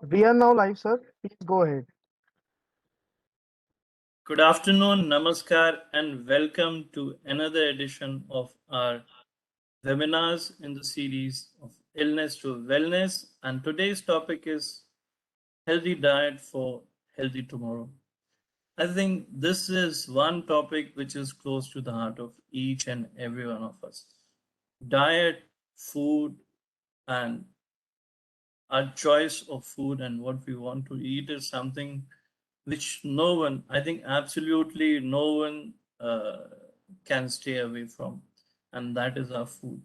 We are now live, sir. Please go ahead. Good afternoon, namaskar, and welcome to another edition of our webinars in the series of Illness to Wellness. And today's topic is healthy diet for healthy tomorrow. I think this is one topic which is close to the heart of each and every one of us. Diet, food, and our choice of food and what we want to eat is something which no one, I think absolutely no one can stay away from, and that is our food.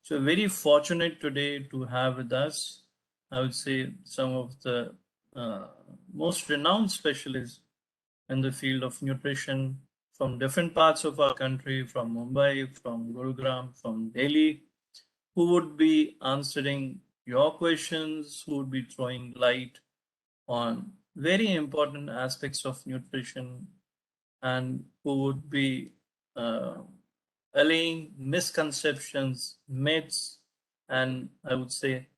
So very fortunate today to have with us, I would say, some of the most renowned specialists in the field of nutrition from different parts of our country, from Mumbai, from Gurugram, from Delhi, who would be answering your questions, who would be throwing light on very important aspects of nutrition, and who would be uh, allaying misconceptions, myths, and I would say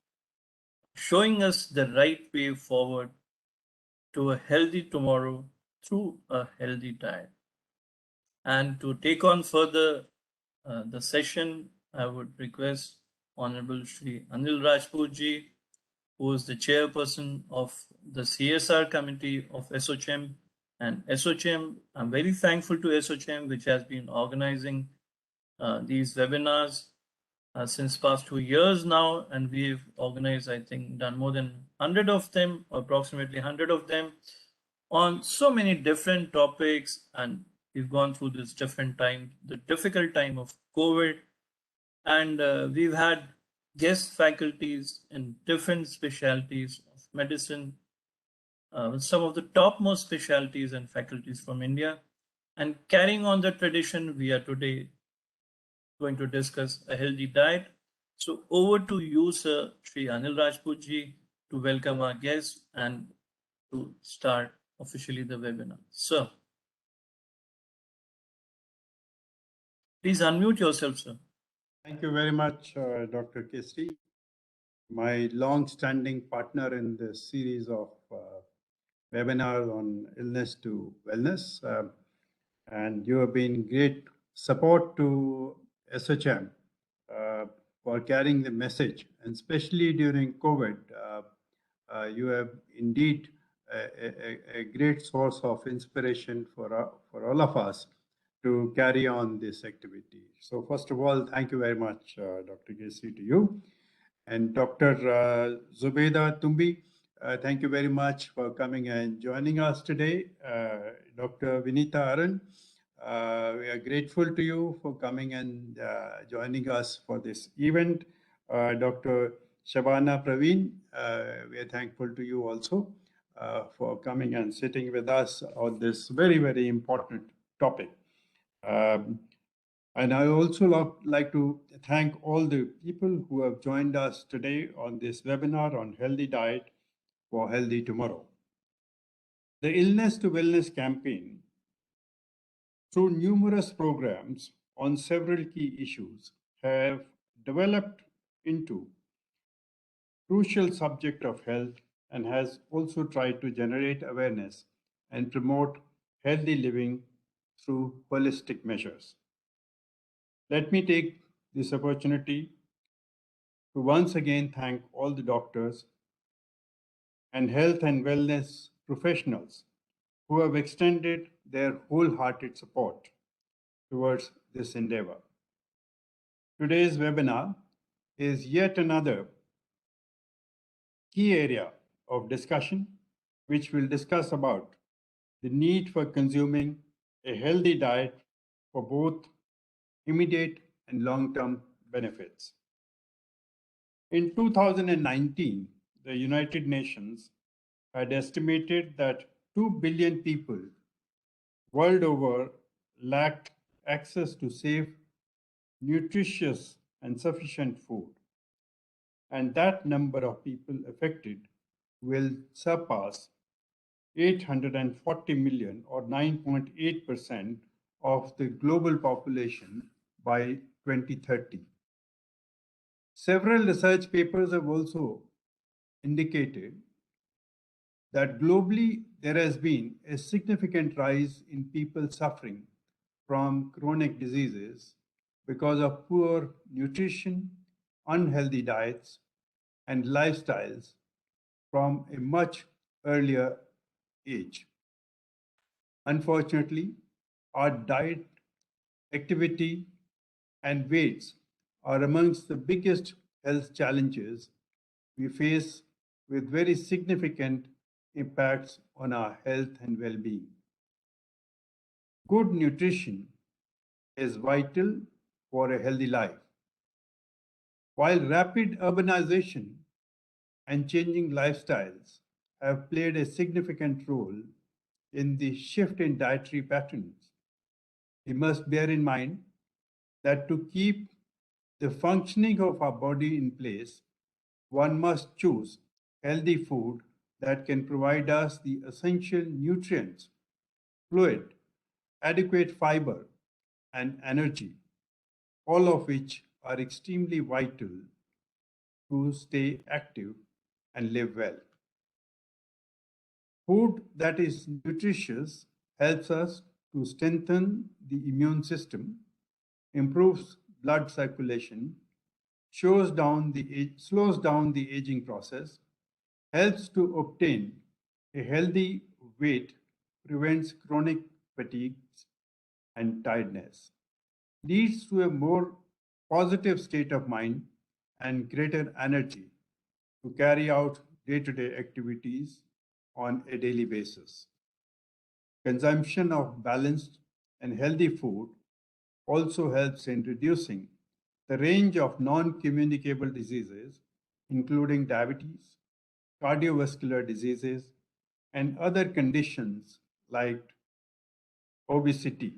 showing us the right way forward to a healthy tomorrow through a healthy diet. And to take on further the session, I would request Honorable Shri Anil Rajputji, who is the chairperson of the CSR committee of ASSOCHAM. And ASSOCHAM, I'm very thankful to ASSOCHAM, which has been organizing these webinars since past 2 years now. And we've organized, I think, done more than 100 of them, approximately 100 of them, on so many different topics. And we've gone through this different time, the difficult time of COVID. And we've had guest faculties in different specialties of medicine, some of the topmost specialties and faculties from India. And carrying on the tradition, we are today going to discuss a healthy diet. So over to you, sir, Sri Anil Rajputji, to welcome our guests and to start officially the webinar. Sir, please unmute yourself, sir. Thank you very much, Dr. Kesri, my long-standing partner in this series of webinars on illness to wellness. And you have been great support to ASSOCHAM for carrying the message, and especially during COVID. You have indeed a great source of inspiration for all of us to carry on this activity. So first of all, thank you very much, Dr. Kesri, to you. And Dr. Zubeda Tumbi, thank you very much for coming and joining us today. Dr. Vinita Aran, we are grateful to you for coming and joining us for this event. Dr. Shabana Praveen, we are thankful to you also for coming and sitting with us on this very, very important topic. And I also like to thank all the people who have joined us today on this webinar on healthy diet for healthy tomorrow. The Illness to Wellness campaign, through numerous programs on several key issues, have developed into crucial subject of health and has also tried to generate awareness and promote healthy living through holistic measures. Let me take this opportunity to once again thank all the doctors and health and wellness professionals who have extended their wholehearted support towards this endeavor. Today's webinar is yet another key area of discussion, which will discuss about the need for consuming a healthy diet for both immediate and long-term benefits. In 2019, the United Nations had estimated that 2 billion people world over lacked access to safe, nutritious, and sufficient food. And that number of people affected will surpass 840 million, or 9.8% of the global population by 2030. Several research papers have also indicated that globally there has been a significant rise in people suffering from chronic diseases because of poor nutrition, unhealthy diets, and lifestyles from a much earlier age. Unfortunately, our diet, activity, and weights are amongst the biggest health challenges we face, with very significant impacts on our health and well being. Good nutrition is vital for a healthy life. While rapid urbanization and changing lifestyles have played a significant role in the shift in dietary patterns, we must bear in mind that to keep the functioning of our body in place, one must choose healthy food that can provide us the essential nutrients, fluid, adequate fiber, and energy, all of which are extremely vital to stay active and live well. Food that is nutritious helps us to strengthen the immune system, improves blood circulation, slows down the aging process, helps to obtain a healthy weight, prevents chronic fatigue and tiredness, leads to a more positive state of mind and greater energy to carry out day-to-day activities on a daily basis. Consumption of balanced and healthy food also helps in reducing the range of non-communicable diseases, including diabetes, cardiovascular diseases, and other conditions like obesity.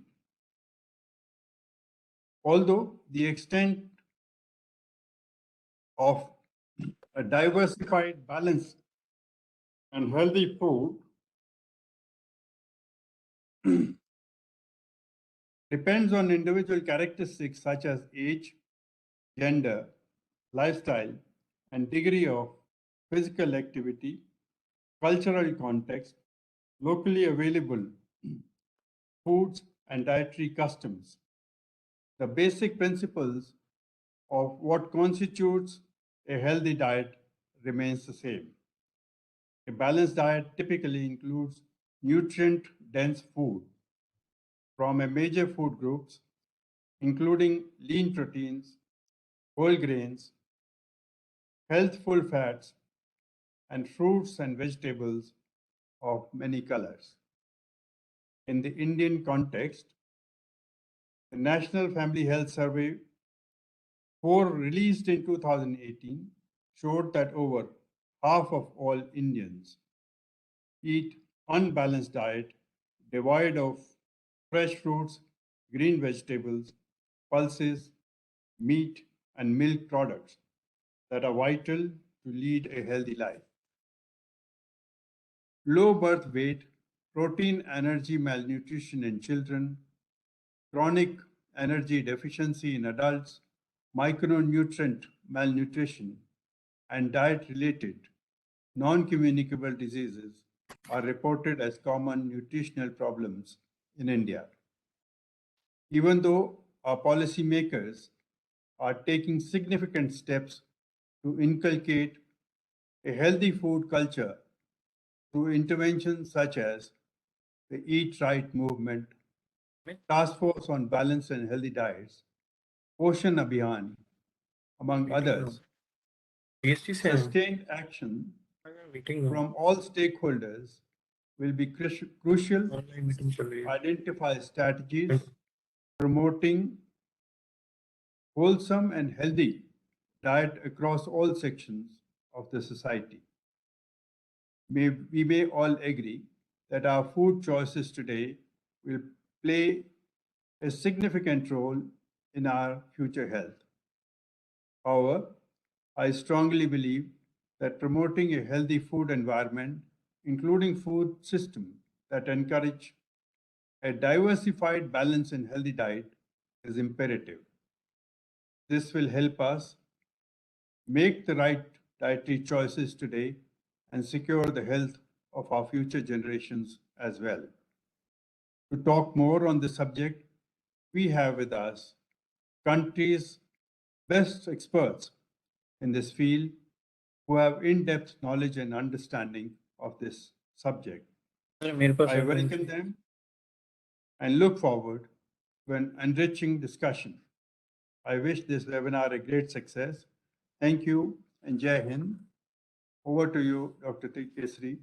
Although the extent of a diversified, balanced, and healthy food depends on individual characteristics such as age, gender, lifestyle, and degree of physical activity, cultural context, locally available foods, and dietary customs. The basic principles of what constitutes a healthy diet remains the same. A balanced diet typically includes nutrient-dense food from a major food groups, including lean proteins, whole grains, healthful fats, and fruits and vegetables of many colors. In the Indian context, the National Family Health Survey 4 released in 2018 showed that over half of all Indians eat unbalanced diet devoid of fresh fruits, green vegetables, pulses, meat, and milk products that are vital to lead a healthy life. Low birth weight, protein energy malnutrition in children, chronic energy deficiency in adults, micronutrient malnutrition, and diet-related non-communicable diseases are reported as common nutritional problems in India. Even though our policymakers are taking significant steps to inculcate a healthy food culture through interventions such as the Eat Right movement, Task Force on Balanced and Healthy Diets, Poshan Abhiyan, among others, sustained action from all stakeholders will be crucial to identify strategies promoting wholesome and healthy diet across all sections of the society. We may all agree that our food choices today will play a significant role in our future health. However, I strongly believe that promoting a healthy food environment, including food systems that encourage A diversified, balanced, and healthy diet is imperative. This will help us make the right dietary choices today and secure the health of our future generations as well. To talk more on the subject, we have with us country's best experts in this field who have in-depth knowledge and understanding of this subject. I welcome them and look forward to an enriching discussion. I wish this webinar a great success. Thank you and Jai Hind. Over to you, Dr. Kesri,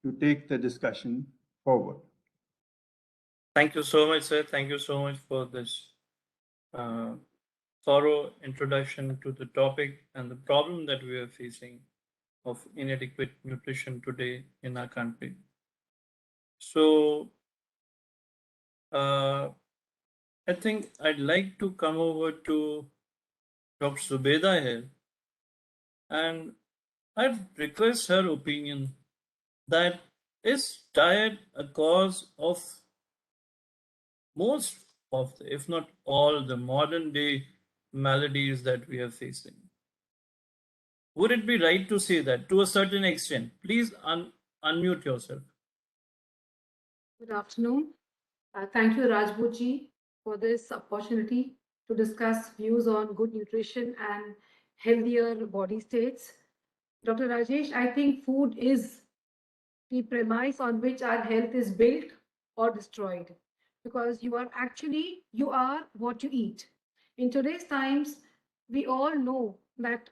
to take the discussion forward. Thank you so much, sir. Thank you so much for this thorough introduction to the topic and the problem that we are facing of inadequate nutrition today in our country. So, I think I'd like to come over to Dr. Zubeda here, and I'd request her opinion that is diet a cause of most of, if not all, the modern day maladies that we are facing? Would it be right to say that to a certain extent? Please unmute yourself. Good afternoon. Thank you, Rajbutji, for this opportunity to discuss views on good nutrition and healthier body states. Dr. Rajesh, I think food is the premise on which our health is built or destroyed, because you are what you eat. In today's times, we all know that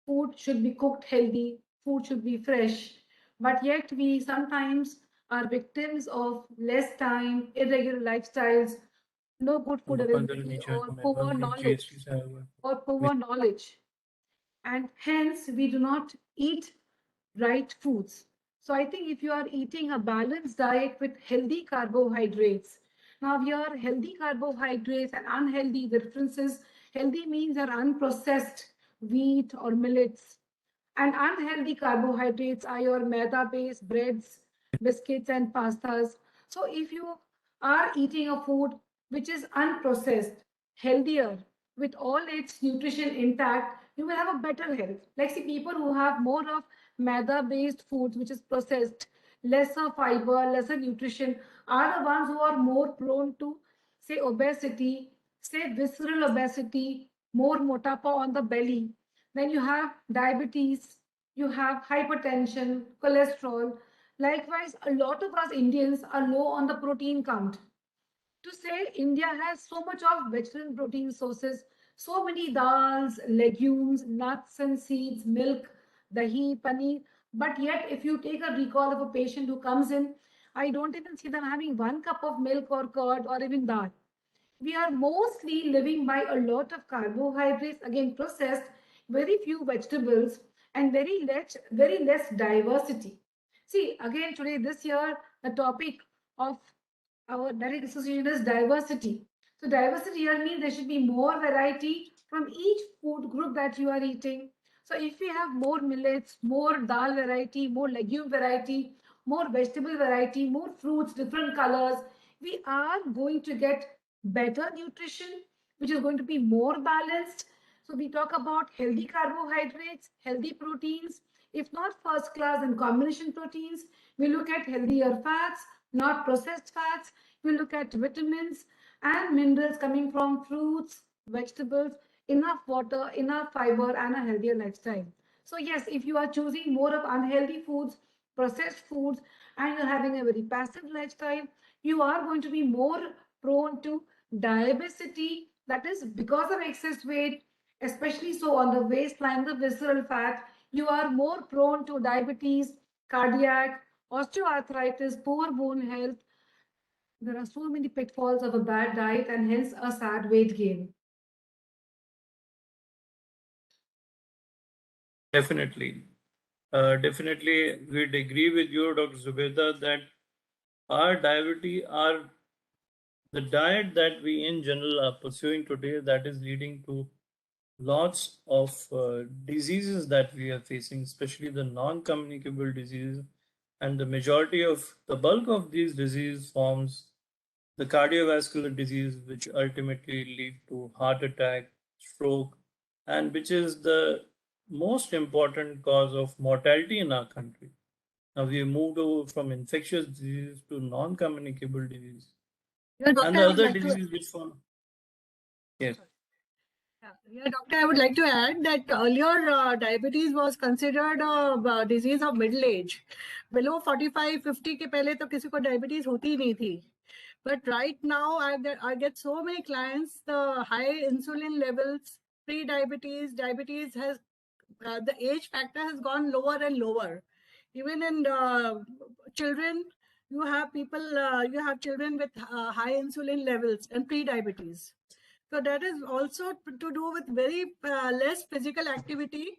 food should be cooked healthy, food should be fresh, but yet we sometimes are victims of less time, irregular lifestyles, no good food availability, or poor knowledge, and hence we do not eat right foods. So I think if you are eating a balanced diet with healthy carbohydrates, now here healthy carbohydrates and unhealthy, the differences, healthy means are unprocessed wheat or millets, and unhealthy carbohydrates are your maida-based breads, biscuits, and pastas. So if you are eating a food which is unprocessed, healthier, with all its nutrition intact, you will have a better health. Like see, people who have more of maida-based foods, which is processed, lesser fiber, lesser nutrition, are the ones who are more prone to, say, obesity, say, visceral obesity, more motapa on the belly. Then you have diabetes, you have hypertension, cholesterol. Likewise, a lot of us Indians are low on the protein count. To say India has so much of vegetarian protein sources, so many dals, legumes, nuts and seeds, milk, dahi, paneer. But yet, if you take a recall of a patient who comes in, I don't even see them having 1 cup of milk or curd or even dal. We are mostly living by a lot of carbohydrates, again processed, very few vegetables, and very less diversity. See, again today, this year, the topic of our direct association is diversity. So diversity here means there should be more variety from each food group that you are eating. So if we have more millets, more dal variety, more legume variety, more vegetable variety, more fruits, different colors, we are going to get better nutrition, which is going to be more balanced. So we talk about healthy carbohydrates, healthy proteins, if not first class and combination proteins. We look at healthier fats, not processed fats. We look at vitamins and minerals coming from fruits, vegetables, enough water, enough fiber, and a healthier lifestyle. So yes, if you are choosing more of unhealthy foods, processed foods, and you're having a very passive lifestyle, you are going to be more prone to diabetes, that is because of excess weight, especially so on the waistline, the visceral fat. You are more prone to diabetes, cardiac, osteoarthritis, poor bone health. There are so many pitfalls of a bad diet and hence a sad weight gain. Definitely. Definitely, we'd agree with you, Dr. Zubeda, that our diabetes, the diet that we in general are pursuing today, that is leading to lots of diseases that we are facing, especially the non-communicable diseases. And the majority of the bulk of these disease forms the cardiovascular disease, which ultimately lead to heart attack, stroke, and which is the most important cause of mortality in our country. Now we moved over from infectious disease to non-communicable disease. Yeah, And doctor, the I would other like to. disease which follow. Yes. Yeah, doctor, I would like to add that earlier diabetes was considered a disease of middle age. Below 45, 50 के पहले तो किसी को diabetes होती ही नहीं थी. But right now, I get so many clients, the high insulin levels, pre-diabetes, diabetes has, the age factor has gone lower and lower. Even in children, you have children with high insulin levels and pre-diabetes. So that is also to do with very less physical activity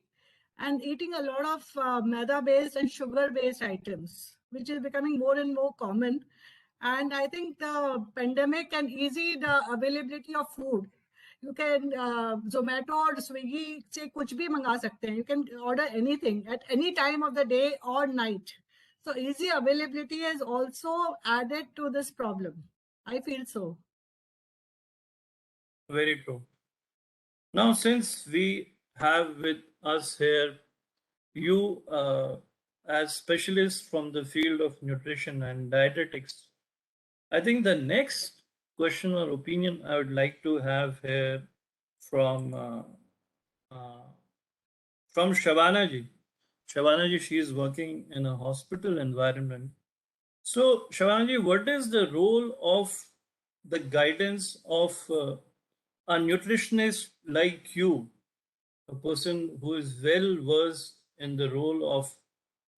and eating a lot of maida-based and sugar-based items, which is becoming more and more common. And I think the pandemic and easy the availability of food. You can Zomato or Swiggy से कुछ भी मंगा सकते हैं. You can order anything at any time of the day or night. So easy availability has also added to this problem. I feel so. Very true. Now, since we have with us here you as specialists from the field of nutrition and dietetics, I think the next question or opinion I would like to have here from uh, from Shabana ji. Shabana ji, she is working in a hospital environment. So, Shabana ji, what is the role of the guidance of a nutritionist like you, a person who is well versed in the role of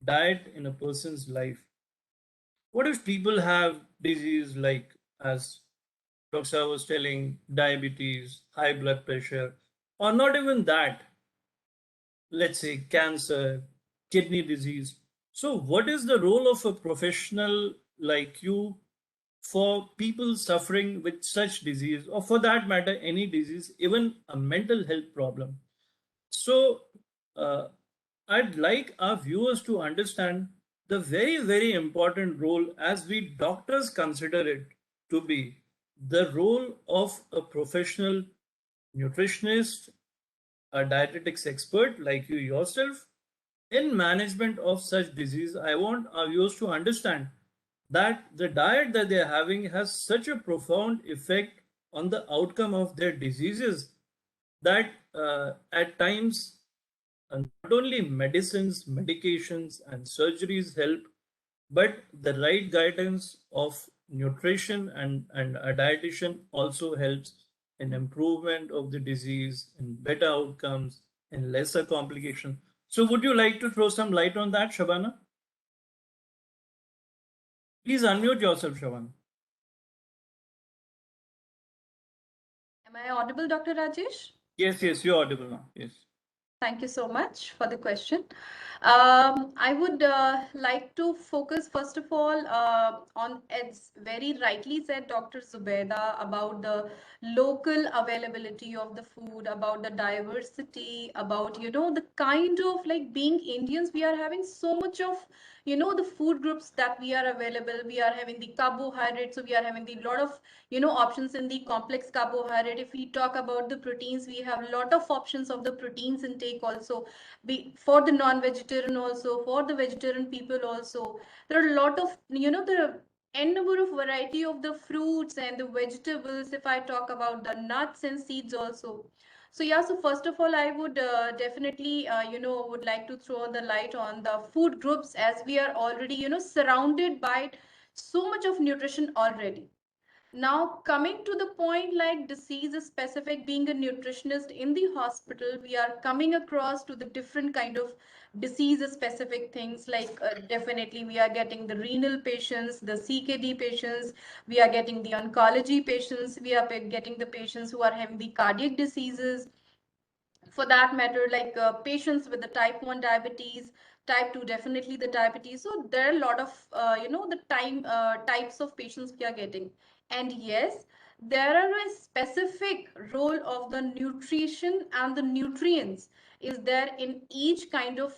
diet in a person's life? What if people have disease like, as Dr. was telling, diabetes, high blood pressure, or not even that, let's say cancer, kidney disease? So, what is the role of a professional like you for people suffering with such disease, or for that matter, any disease, even a mental health problem? So, uh, I'd like our viewers to understand the very, very important role, as we doctors consider it to be, the role of a professional nutritionist, a dietetics expert like you yourself, in management of such disease. I want our viewers to understand that the diet that they are having has such a profound effect on the outcome of their diseases that at times not only medicines, medications, and surgeries help, but the right guidance of nutrition and a dietitian also helps in improvement of the disease, in better outcomes, in lesser complication. So would you like to throw some light on that, Shabana? Please unmute yourself, Shabana. Am I audible, Dr. Rajesh? Yes, yes, you're audible now. Yes. Thank you so much for the question. I would like to focus first of all on, as very rightly said Dr. Zubaida, about the local availability of the food, about the diversity, about, the kind of, like, being Indians, we are having so much of, the food groups that we are available. We are having the carbohydrates, so we are having the lot of, options in the complex carbohydrate. If we talk about the proteins, we have a lot of options of the proteins intake also, be for the non-vegetarian, also for the vegetarian people also. There are a lot of, the n number of variety of the fruits and the vegetables. If I talk about the nuts and seeds also. So yeah, so first of all, I would definitely, would like to throw the light on the food groups, as we are already, surrounded by so much of nutrition already. Now, coming to the point, like disease specific, being a nutritionist in the hospital, we are coming across to the different kind of disease specific things. Like definitely we are getting the renal patients, the CKD patients, we are getting the oncology patients, we are getting the patients who are having the cardiac diseases, for that matter, like patients with the type 1 diabetes, type 2, definitely the diabetes. So there are a lot of the types of patients we are getting. And yes, there are a specific role of the nutrition and the nutrients is there in each kind of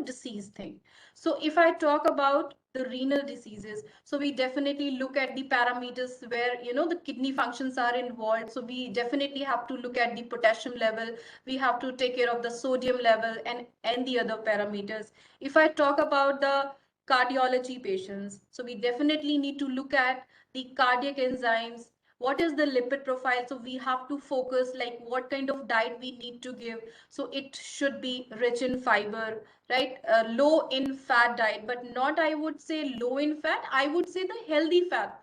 disease thing. So if I talk about the renal diseases. So we definitely look at the parameters where, you know, the kidney functions are involved. So we definitely have to look at the potassium level. We have to take care of the sodium level and the other parameters. If I talk about the cardiology patients, so we definitely need to look at the cardiac enzymes. What is the lipid profile? So we have to focus like what kind of diet we need to give. So it should be rich in fiber, right? Low in fat diet, but not, I would say, low in fat. I would say the healthy fat.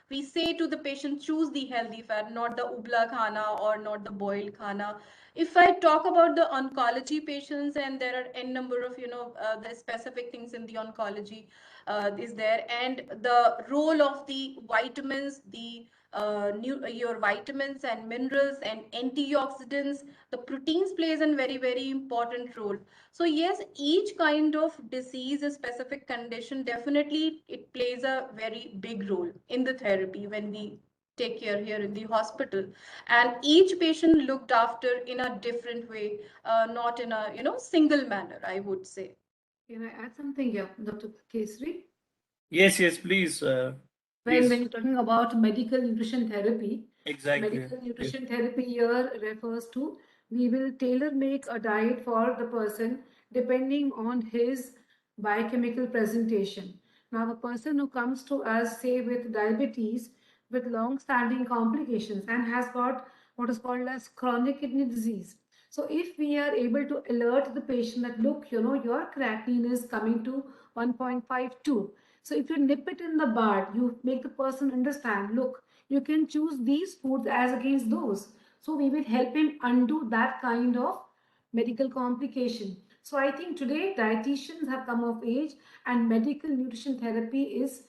We say to the patient, choose the healthy fat, not the ubla khana or not the boiled khana. If I talk about the oncology patients, and there are n number of, you know, the specific things in the oncology is there, and the role of the vitamins, the your vitamins and minerals and antioxidants, the proteins plays a very, very important role. So yes, each kind of disease, a specific condition, definitely it plays a very big role in the therapy when we take care here in the hospital, and each patient looked after in a different way, not in a, you know, single manner, I would say. Can I add something here, Dr. Kesri? Yes, yes, please. When Please. you're talking about medical nutrition therapy, Exactly. medical nutrition therapy here refers to we will tailor make a diet for the person depending on his biochemical presentation. Now, a person who comes to us, say, with diabetes, with long-standing complications, and has got what is called as chronic kidney disease. So, if we are able to alert the patient that, look, you know, your creatinine is coming to 1.52. So if you nip it in the bud, you make the person understand, look, you can choose these foods as against those. So we will help him undo that kind of medical complication. So I think today dietitians have come of age and medical nutrition therapy is,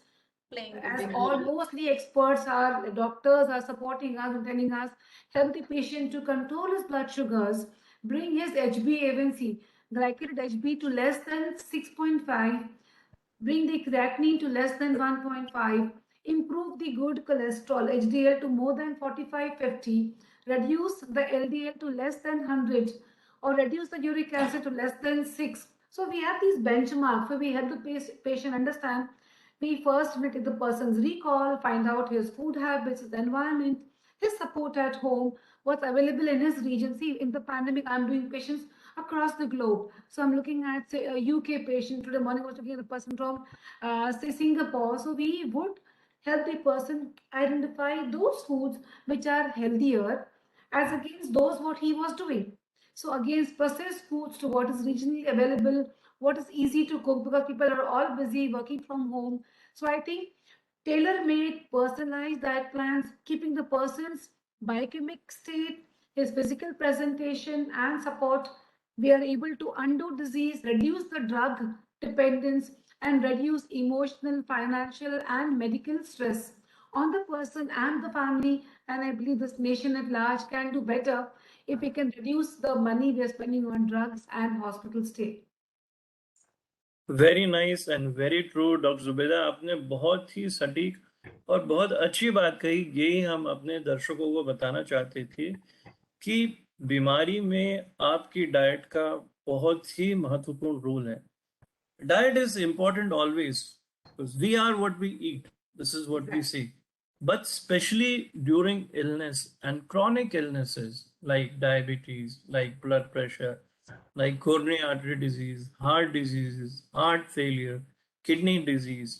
Playing the as big role. almost the experts are, the doctors are supporting us and telling us, help the patient to control his blood sugars, bring his HbA1c, glycated HB to less than 6.5, bring the creatinine to less than 1.5, improve the good cholesterol HDL to more than 45/50, reduce the LDL to less than 100, or reduce the uric acid to less than 6. So we have these benchmarks where we help the patient understand. We first look at the person's recall, find out his food habits, his environment, his support at home, what's available in his region. See, in the pandemic, I'm doing patients across the globe. So I'm looking at, say, a UK patient. Today morning, I was looking at a person from, say, Singapore. So we would help the person identify those foods which are healthier as against those what he was doing. So against processed foods to what is regionally available, what is easy to cook, because people are all busy working from home. So I think tailor-made, personalized diet plans, keeping the person's biochemic state, his physical presentation and support, we are able to undo disease, reduce the drug dependence, and reduce emotional, financial, and medical stress on the person and the family. And I believe this nation at large can do better if we can reduce the money we are spending on drugs and hospital stay. Very nice and very true doctor Zubaida, आपने बहुत ही सटीक और बहुत अच्छी बात कही। यही हम अपने दर्शकों को बताना चाहते थे कि बीमारी में आपकी डाइट का बहुत ही महत्वपूर्ण रोल है। Diet is important always, we are what we eat, this is what we see, but especially during illness and chronic illnesses like diabetes, like blood pressure, like coronary artery disease, heart diseases, heart failure, kidney disease,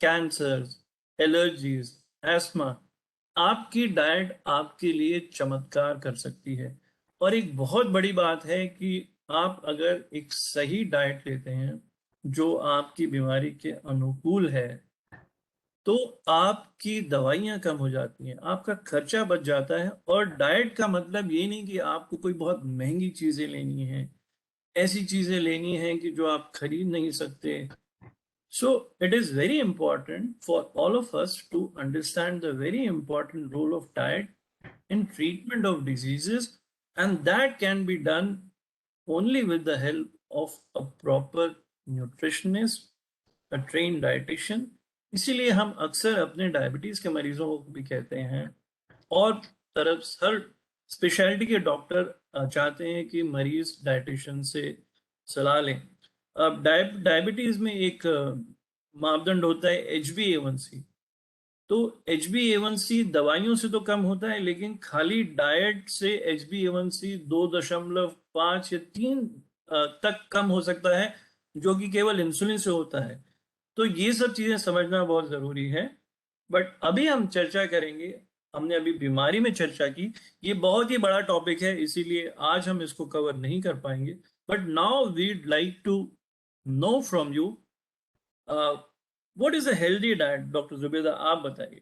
cancers, allergies, asthma, आपकी diet आपके लिए चमत्कार कर सकती है। और एक बहुत बड़ी बात है कि आप अगर एक सही डाइट लेते हैं जो आपकी बीमारी के अनुकूल है, तो आपकी दवाइयाँ कम हो जाती हैं, आपका खर्चा बच जाता है। और डाइट का मतलब ये नहीं कि आपको कोई बहुत महंगी चीज़ें लेनी हैं, ऐसी चीज़ें लेनी हैं कि जो आप खरीद नहीं सकते। So it is very important for all of us to understand the very important role of diet in treatment of diseases, and that can be done only with the help of a proper nutritionist, a trained dietitian. इसीलिए हम अक्सर अपने diabetes के मरीजों को भी कहते हैं, और तरफ हर स्पेशलिटी के डॉक्टर चाहते हैं कि मरीज डाइटिशियन से सलाह लें। अब डायबिटीज में एक मापदंड होता है HbA1c। तो HbA1c दवाइयों से तो कम होता है, लेकिन खाली डाइट से HbA1c 2.5 या 3 तक कम हो सकता है, जो कि केवल इंसुलिन से होता है। तो ये सब चीजें समझना बहुत जरूरी है। बट अभी हम चर्चा करेंगे, हमने अभी बीमारी में चर्चा की, ये बहुत ही बड़ा टॉपिक है, इसीलिए आज हम इसको कवर नहीं कर पाएंगे। But now we'd like to know from you what is a healthy diet. Doctor Zubeda, आप बताइए।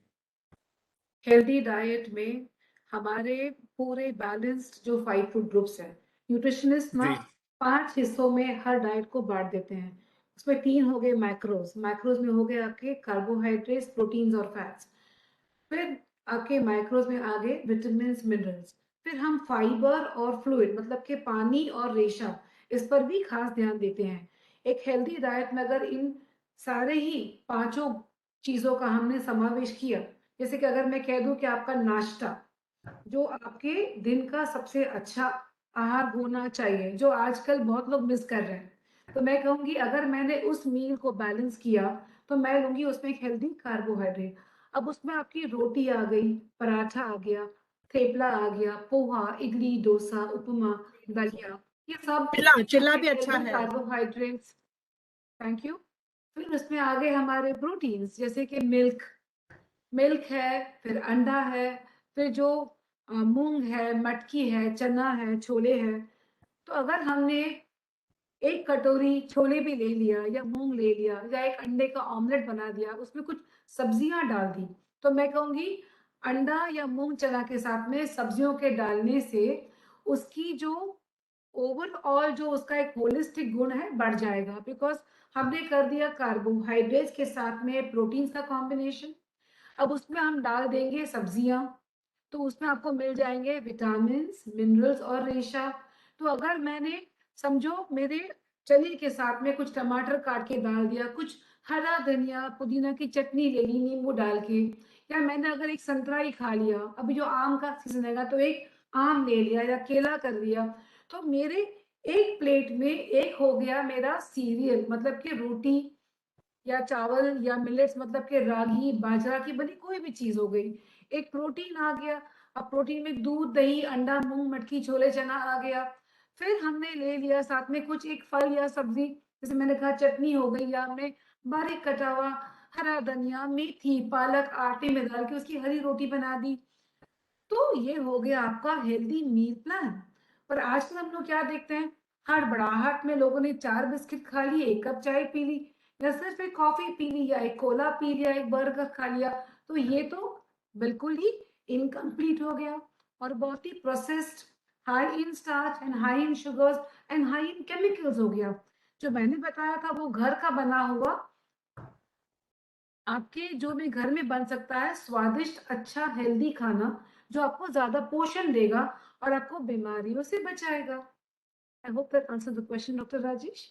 हेल्दी डाइट में हमारे पूरे बैलेंस्ड जो 5 फूड ग्रुप्स हैं, न्यूट्रिशनिस्ट ना जी 5 हिस्सों में हर डाइट को बांट देते हैं। उसमें 3 हो गए मैक्रोज, मैक्रोज में हो गए आपके कार्बोहाइड्रेट्स, प्रोटीन्स और फैट्स। फिर आपके माइक्रोज में आ गए विटामिन मिनरल्स। फिर हम फाइबर और फ्लूइड मतलब के पानी और रेशा, इस पर भी खास ध्यान देते हैं। एक हेल्दी डाइट में अगर इन सारे ही पांचों चीजों का हमने समावेश किया, जैसे कि अगर मैं कह दूं कि आपका नाश्ता जो आपके दिन का सबसे अच्छा आहार होना चाहिए, जो आजकल बहुत लोग मिस कर रहे हैं, तो मैं कहूंगी अगर मैंने उस मील को बैलेंस किया तो मैं लूंगी उसमें एक हेल्दी कार्बोहाइड्रेट। अब उसमें आपकी रोटी आ गई, पराठा आ गया, थेपला आ गया, पोहा, इडली, डोसा, उपमा, दलिया, ये सब चिल्ला चिल्ला भी आपके अच्छा हेल्दी है। कार्बोहाइड्रेट्स। Thank you. फिर उसमें आ गए हमारे प्रोटीन्स, जैसे कि मिल्क, मिल्क है, फिर अंडा है, फिर जो मूंग है, मटकी है, चना है, छोले है। तो अगर हमने एक कटोरी छोले भी ले लिया या मूंग ले लिया या एक अंडे का ऑमलेट बना दिया, उसमें कुछ सब्जियां डाल दी, तो मैं कहूंगी अंडा या मूंग चना के साथ में सब्जियों के डालने से उसकी जो ओवरऑल जो उसका एक होलिस्टिक गुण है बढ़ जाएगा, बिकॉज हमने कर दिया कार्बोहाइड्रेट्स के साथ में प्रोटीन्स का कॉम्बिनेशन। अब उसमें हम डाल देंगे सब्जियां, तो उसमें आपको मिल जाएंगे विटामिन मिनरल्स और रेशा। तो अगर मैंने समझो मेरे चने के साथ में कुछ टमाटर काट के डाल दिया, कुछ हरा धनिया पुदीना की चटनी ले ली नींबू डाल के, या मैंने अगर एक संतरा ही खा लिया, अभी जो आम का सीजन है तो एक आम ले लिया या केला कर लिया, तो मेरे एक प्लेट में एक हो गया मेरा सीरियल, मतलब कि रोटी या चावल या मिलेट्स मतलब कि रागी बाजरा की बनी कोई भी चीज हो गई, एक प्रोटीन आ गया। अब प्रोटीन में दूध, दही, अंडा, मूंग, मटकी, छोले, चना आ गया। फिर हमने ले लिया साथ में कुछ एक फल या सब्जी, जैसे मैंने कहा चटनी हो गई, या हमने बारीक कटा हुआ हरा धनिया, मेथी, पालक आटे में डाल के उसकी हरी रोटी बना दी। तो ये हो गया आपका हेल्दी मील प्लान। पर आजकल हम लोग क्या देखते हैं, हड़बड़ाहट में लोगों ने 4 बिस्किट खा लिए, एक कप चाय पी ली, या सिर्फ एक कॉफी पी ली, या एक कोला पी लिया, एक बर्गर खा लिया। तो ये तो बिल्कुल ही इनकम्प्लीट हो गया और बहुत ही processed, high in starch and high in sugars and high in chemicals हो गया। जो मैंने बताया था वो घर का बना हुआ आपके जो भी घर में बन सकता है, स्वादिष्ट अच्छा हेल्दी खाना, जो आपको ज्यादा पोषण देगा और आपको बीमारियों से बचाएगा। I hope that answer the question, doctor Rajesh.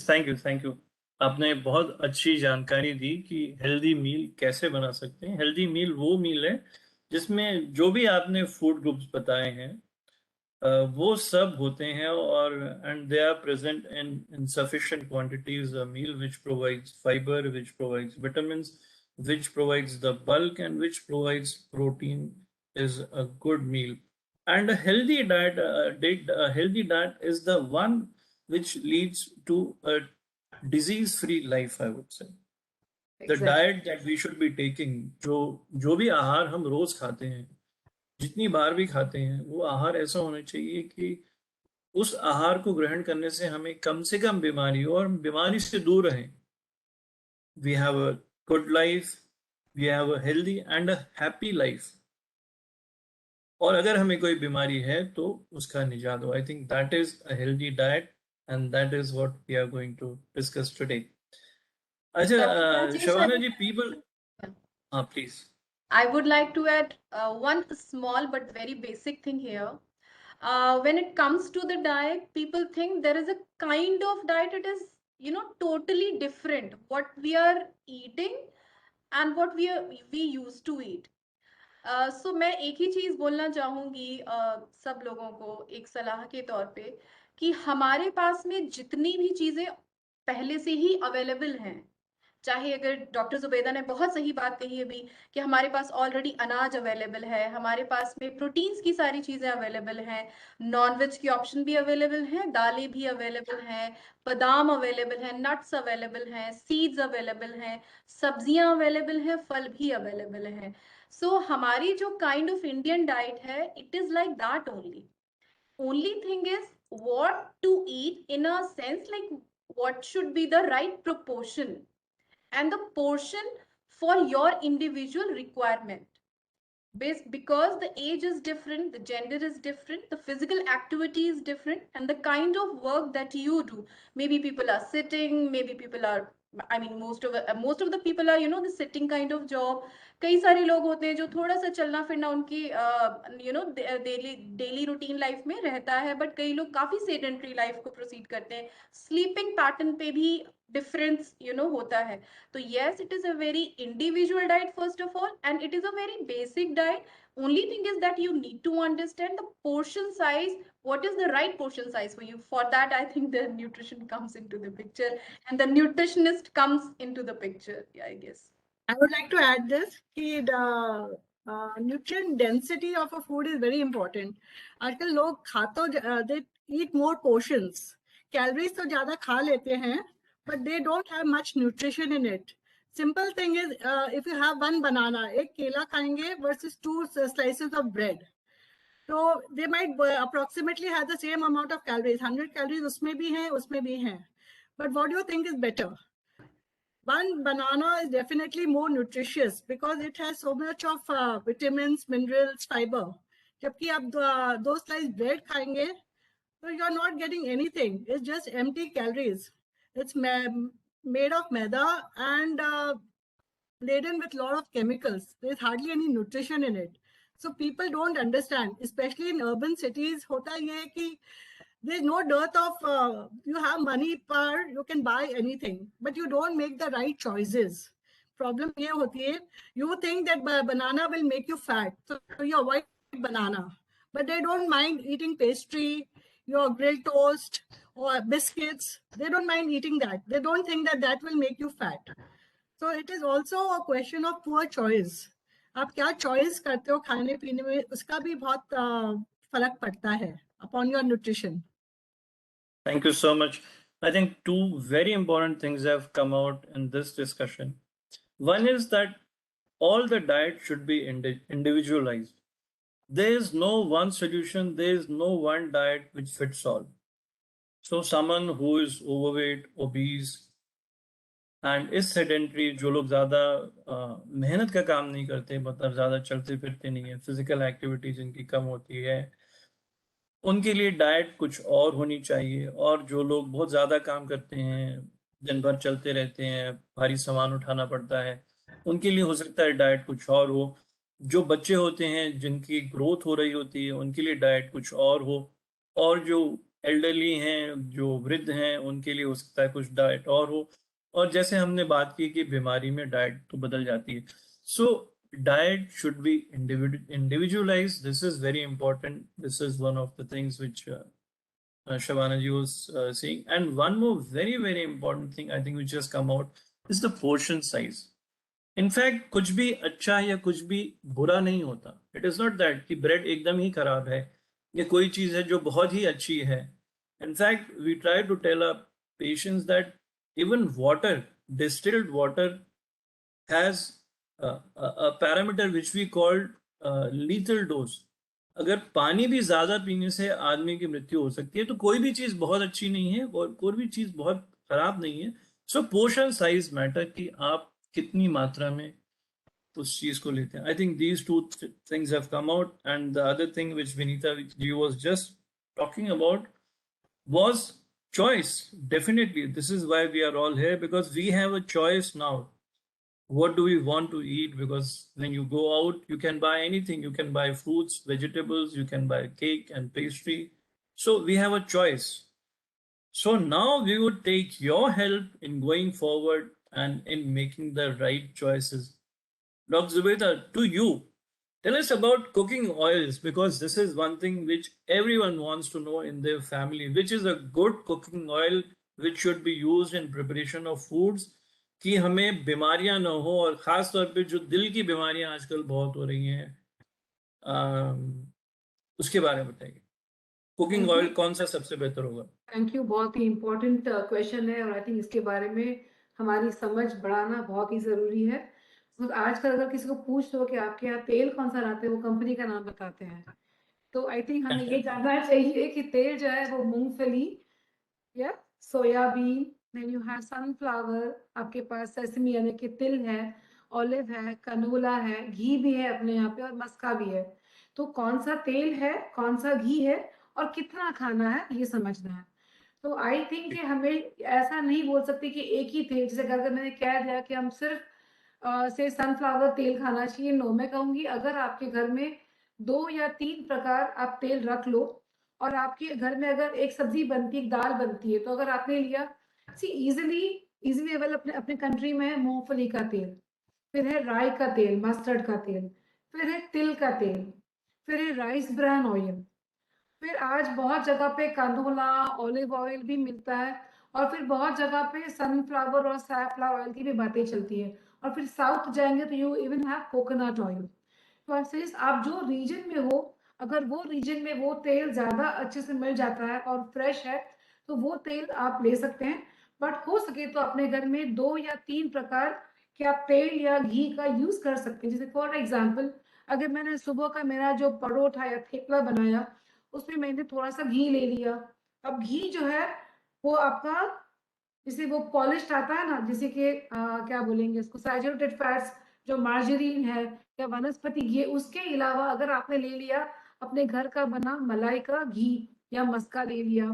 Thank you, thank you. आपने बहुत अच्छी जानकारी दी कि हेल्दी मील कैसे बना सकते हैं। हेल्दी मील वो मील है जिसमें जो भी आपने फूड ग्रुप्स बताए हैं वो सब होते हैं, और and they are present in sufficient quantities, a meal which provides fiber, which provides vitamins, which provides the bulk, and which provides protein is a good meal. And a healthy diet is the one which leads to a disease-free life, I would say. The diet that we should be taking, जो भी आहार हम रोज खाते हैं, जितनी बार भी खाते हैं, वो आहार ऐसा होना चाहिए कि उस आहार को ग्रहण करने से हमें कम से कम बीमारी हो और बीमारी से दूर रहें। We have a good life, we have a healthy and a happy life. और अगर हमें कोई बीमारी है तो उसका निजात हो। I think that is a healthy diet and that is what we are going to discuss today. अच्छा Dr. Rajesh, Shabana ji, people, हाँ please. I would like to add one small but very basic thing here. When it comes to the diet, people think there is a kind of diet, it is, totally different what we are eating and what we used to eat. सो मैं एक ही चीज बोलना चाहूंगी सब लोगों को एक सलाह के तौर पे, कि हमारे पास में जितनी भी चीजें पहले से ही अवेलेबल हैं, चाहे अगर डॉक्टर जुबैदा ने बहुत सही बात कही अभी कि हमारे पास ऑलरेडी अनाज अवेलेबल है, हमारे पास में प्रोटीन्स की सारी चीजें अवेलेबल हैं, नॉनवेज की ऑप्शन भी अवेलेबल हैं, दालें भी अवेलेबल हैं, बादाम अवेलेबल हैं, नट्स अवेलेबल हैं, सीड्स अवेलेबल हैं, सब्जियां अवेलेबल हैं, फल भी अवेलेबल हैं. सो हमारी जो काइंड ऑफ इंडियन डाइट है, it is like that only thing is what to eat in a sense, like what should be the right proportion and the portion for your individual requirement. Because the age is different, the gender is different, the physical activity is different, and the kind of work that you do. Maybe people are sitting, maybe people are, I mean, most of the people are, the sitting kind of job. कई सारे लोग होते हैं जो थोड़ा सा चलना फिरना उनकी डेली रूटीन लाइफ में रहता है, बट कई लोग काफी सेडेंटरी लाइफ को प्रोसीड करते हैं. स्लीपिंग पैटर्न पे भी डिफरेंस होता है. So yes, it is a very individual diet first of all, and it is a very basic diet. Only thing is that you need to understand the portion size. What is the right portion size for you? For that, I think the nutrition comes into the picture, and the nutritionist comes into the picture. Yeah, I guess. I would like to add this कि the nutrient density of a food is very important. आजकल लोग they eat more portions. Calories तो ज़्यादा खा लेते हैं, but they don't have much nutrition in it. Simple thing is, if you have one banana, एक केला खाएंगे versus 2 slices of bread. So they might approximately have the same amount of calories. 100 calories उसमें भी हैं, उसमें भी हैं. But what do you think is better? One banana is definitely more nutritious because it has so much of vitamins, minerals, fiber. जबकि आप 2 slice bread खाएंगे, so you're not getting anything. It's just empty calories. It's made of maida and laden with a lot of chemicals. There's hardly any nutrition in it. So people don't understand, especially in urban cities. होता ये है कि there's no dearth of, you have money you can buy anything, but you don't make the right choices. Problem ये होती है, you think that banana will make you fat, so you avoid banana. But they don't mind eating pastry, your grilled toast or biscuits. They don't mind eating that. They don't think that that will make you fat. So it is also a question of poor choice. आप क्या choice करते हो खाने पीने में, उसका भी बहुत फर्क पड़ता है upon your nutrition. Thank you so much. I think 2 very important things have come out in this discussion. One is that all the diet should be individualized. There is no one solution, there is no one diet which fits all. So someone who is overweight, obese, and is sedentary, जो लोग ज़्यादा मेहनत का काम नहीं करते, मतलब ज़्यादा चलते फिरते नहीं है, फिजिकल एक्टिविटी जिनकी कम होती है, उनके लिए डाइट कुछ और होनी चाहिए. और जो लोग बहुत ज़्यादा काम करते हैं, दिन भर चलते रहते हैं, भारी सामान उठाना पड़ता है, उनके लिए हो सकता है डाइट कुछ और हो. जो बच्चे होते हैं जिनकी ग्रोथ हो रही होती है, उनके लिए डाइट कुछ और हो. और जो एल्डरली हैं, जो वृद्ध हैं, उनके लिए हो सकता है कुछ डाइट और हो. और जैसे हमने बात की कि बीमारी में डाइट तो बदल जाती है. सो diet should be individualized. This is very important. This is one of the things which Shavana ji was saying. And one more very, very important thing I think which has come out is the portion size. In fact, कुछ भी अच्छा या कुछ भी बुरा नहीं होता. It is not that कि bread एकदम ही खराब है, ये कोई चीज़ है जो बहुत ही अच्छी है. In fact, we try to tell our patients that even water, distilled water, has a parameter which we call lethal dose. अगर पानी भी ज़्यादा पीने से आदमी की मृत्यु हो सकती है, तो कोई भी चीज़ बहुत अच्छी नहीं है और कोई भी चीज़ बहुत खराब नहीं है. सो पोर्शन साइज मैटर कि आप कितनी मात्रा में उस चीज़ को लेते हैं. I think these 2 things have come out, and the other thing which Vinita ji was just talking about was choice. Definitely, this is why we are all here, because we have a choice now. What do we want to eat? Because when you go out, you can buy anything. You can buy fruits, vegetables, you can buy cake and pastry. So we have a choice. So now we would take your help in going forward and in making the right choices. Dr. Zubaida, to you, tell us about cooking oils, because this is one thing which everyone wants to know in their family. Which is a good cooking oil which should be used in preparation of foods? कि हमें बीमारियां ना हो, और खास तौर पे जो दिल की बीमारियां आजकल बहुत हो रही हैं, उसके बारे में बताइए। कुकिंग ऑयल कौन सा सबसे बेहतर होगा? थैंक यू, बहुत ही इम्पोर्टेंट क्वेश्चन है और आई थिंक इसके बारे में हमारी समझ बढ़ाना बहुत ही ज़रूरी है। तो आजकल अगर किसी को पूछ लो कि आपके यहाँ तेल कौन सा लाते हैं, वो कंपनी का नाम बताते हैं। तो आई थिंक हमें ये जानना चाहिए कि तेल जो है वो मूंगफली या soybean, then you have sunflower, आपके पास सेसमी यानी कि तिल है, ऑलिव है, कनोला है, घी भी है अपने यहाँ पे और मस्का भी है। तो कौन सा तेल है, कौन सा घी है और कितना खाना है, ये समझना है। तो आई थिंक कि हमें ऐसा नहीं बोल सकते कि एक ही तेल, जैसे अगर मैंने कह दिया कि हम सिर्फ से सनफ्लावर तेल खाना चाहिए, नो। मैं कहूंगी अगर आपके घर में 2 या 3 प्रकार आप तेल रख लो, और आपके घर में अगर एक सब्जी बनती है, एक दाल बनती है, तो अगर आपने लिया, सी इजीली अवेलेबल अपने अपने कंट्री में है मूंगफली का तेल, फिर है राई का तेल, मस्टर्ड का तेल, फिर है तिल का तेल, फिर है राइस ब्रान ऑयल, फिर आज बहुत जगह पे कनोला ऑलिव ऑयल भी मिलता है, और फिर बहुत जगह पे सनफ्लावर और सैफलॉवर ऑयल की भी बातें चलती है, और फिर साउथ जाएंगे तो you even have coconut oil. तो ऐसे आप जो रीजन में हो, अगर वो रीजन में वो तेल ज्यादा अच्छे से मिल जाता है और फ्रेश है, तो वो तेल आप ले सकते हैं। बट हो सके तो अपने घर में 2 या 3 प्रकार के आप तेल या घी का यूज कर सकते हैं। जैसे फॉर एग्जाम्पल, अगर मैंने सुबह का मेरा जो परोठा या थेपला बनाया, उसमें मैंने थोड़ा सा घी ले लिया। अब घी जो है वो आपका, जैसे वो पॉलिश्ड आता है ना, जैसे कि क्या बोलेंगे इसको, सैचुरेटेड फैट्स, जो मार्जरीन है या वनस्पति घी, उसके अलावा अगर आपने ले लिया अपने घर का बना मलाई का घी या मस्का ले लिया,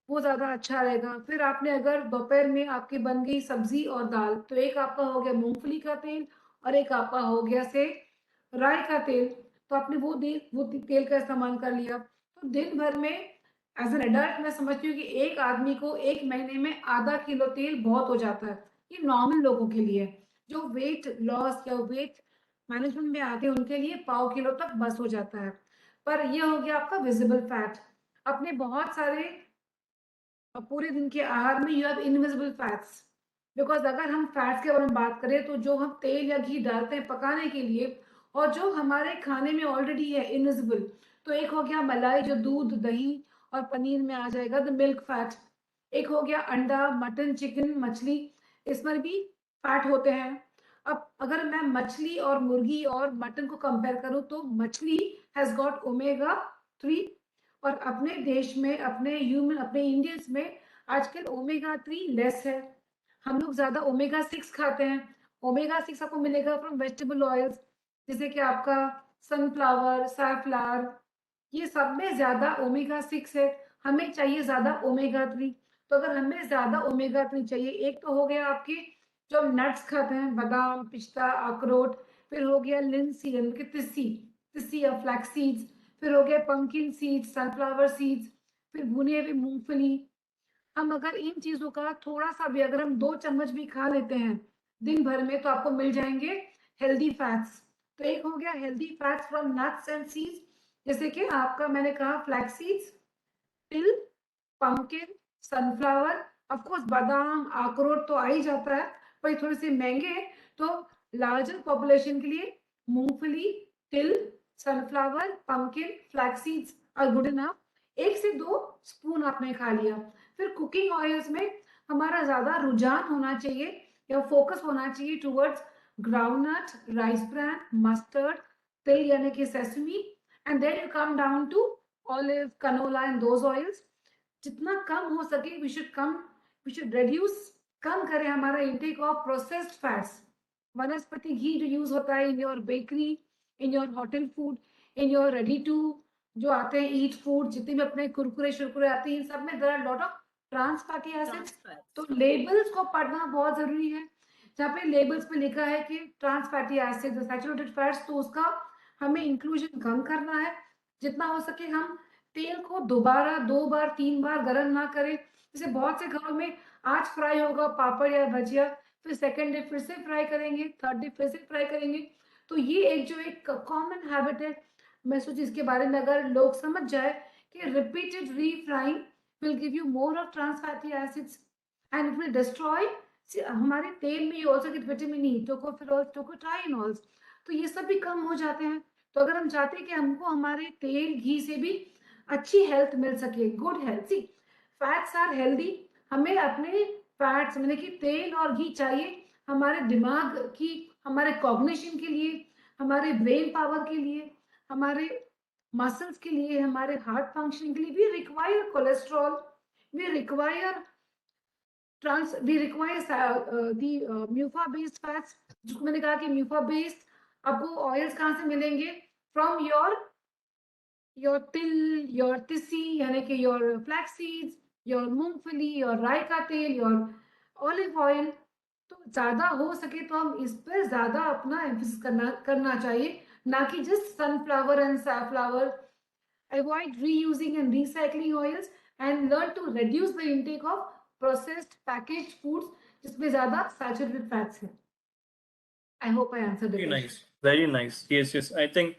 वो ज्यादा अच्छा रहेगा। फिर आपने अगर दोपहर में आपकी बन गई सब्जी और दाल, तो एक आपका हो गया मूंगफली का तेल और एक आपका हो गया से राई का तेल, तो आपने वो तेल का इस्तेमाल कर लिया। तो दिन भर में एज एन एडल्ट मैं समझती हूँ कि एक आदमी को एक महीने में आधा किलो तेल बहुत हो जाता है। ये नॉर्मल लोगों के लिए, जो वेट लॉस या वेट मैनेजमेंट में आते हैं उनके लिए पाव किलो तक बस हो जाता है। पर ये हो गया आपका विजिबल फैट। अपने बहुत सारे पूरे दिन के आहार में you have invisible fats. Because अगर हम फैट्स के बारे में बात करें, तो जो हम तेल या घी डालते हैं पकाने के लिए और जो हमारे खाने में ऑलरेडी है इनविजिबल, तो एक हो गया मलाई, जो दूध दही और पनीर में आ जाएगा, द मिल्क फैट। एक हो गया अंडा, मटन, चिकन, मछली, इसमें भी फैट होते हैं। अब अगर मैं मछली और मुर्गी और मटन को कंपेयर करूं, तो मछली हैज गॉट ओमेगा 3, और अपने देश में, अपने इंडियंस में आजकल ओमेगा 3 लेस है। हम लोग ज्यादा ओमेगा 6 खाते हैं। ओमेगा 6 आपको मिलेगा फ्रॉम वेजिटेबल ऑयल्स, जैसे कि आपका सनफ्लावर, सैफलावर, ये सब में ज्यादा ओमेगा 6 है। हमें चाहिए ज्यादा ओमेगा 3। तो अगर हमें ज्यादा ओमेगा 3 चाहिए, एक तो हो गया आपके जो नट्स खाते हैं, बादाम, पिस्ता, अखरोट, फिर हो गया लिनसी यानी कि तिस्सी, तिस्सी या फ्लैक्स सीड्स, फिर हो गया पंकिन सीड्स, सनफ्लावर सीड्स, फिर भुने हुए मूंगफली। हम अगर इन चीजों का थोड़ा सा भी, अगर हम 2 चम्मच भी खा लेते हैं दिन भर में, तो आपको मिल जाएंगे हेल्दी फैट्स। तो एक हो गया healthy fats from nuts and seeds, जैसे कि आपका मैंने कहा फ्लैक्स सीड्स, तिल, पंपकिन, सनफ्लावर, ऑफ कोर्स बादाम, अखरोट तो आ ही जाता है, पर ये थोड़े से महंगे हैं। तो लार्जर पॉपुलेशन के लिए मूंगफली, तिल, sunflower, pumpkin, flax seeds are good enough. 1 से 2 स्पून आपने खा लिया। फिर कुकिंग ऑयल्स में हमारा ज्यादा रुझान होना चाहिए या फोकस होना चाहिए towards groundnut, rice bran, mustard, तिल यानी कि sesame, and then you come down to olive, canola and those oils। जितना कम हो सके वी शुड रिड्यूस, कम करें हमारा इंटेक ऑफ प्रोसेस्ड फैट्स। वनस्पति घी जो यूज होता है in your bakery, in your hotel food, in your ready to जो आते हैं ईट फूड, जितने भी अपने कुरकुरे शुरकुरे आते हैं, इन सब में there are lot of trans fatty acids. तो लेबल्स को पढ़ना बहुत जरूरी है। जहाँ पे लेबल्स पे लिखा है कि trans fatty acid, saturated fats, तो उसका हमें इंक्लूजन कम करना है। जितना हो सके हम तेल को दोबारा 2 बार 3 बार गर्म ना करें। जैसे बहुत से घरों में आज फ्राई होगा पापड़ या भजिया, फिर सेकेंड डे फिर से फ्राई करेंगे, थर्ड डे फिर से फ्राई करेंगे। तो ये एक कॉमन हैबिट है। मैं सोची इसके बारे में अगर लोग समझ जाए कि repeated रीफ्राइंग will give you more of trans fatty acids and it will destroy हमारे तेल में also get vitamin E, tocopherol, tocotrienols, तो ये सब भी कम हो जाते हैं। तो अगर हम चाहते हैं कि हमको हमारे तेल घी से भी अच्छी हेल्थ मिल सके, good health, see fats are healthy, हमें अपने फैट्स मतलब कि तेल और घी चाहिए हमारे दिमाग की, हमारे कॉग्निशन के लिए, हमारे ब्रेन पावर के लिए, हमारे मसल्स के लिए, हमारे हार्ट फंक्शन के लिए। We require cholesterol, we require we require the MUFA based fats, जिसको मैंने कहा कि म्यूफा बेस्ड आपको ऑयल्स कहाँ से मिलेंगे, फ्रॉम योर तिल, योर तिसी यानी कि योर फ्लैक्स सीड्स, योर मूंगफली, योर राई का तेल, योर ऑलिव ऑयल। तो ज्यादा हो सके तो हम इस पर ज्यादा अपना एम्फोसिस करना चाहिए, ना कि just sunflower and safflower. Avoid reusing and recycling oils and learn to reduce the intake of processed packaged foods जिसमें ज्यादा saturated fats है। I hope I answered the Very question. nice, very nice. Yes, yes. I think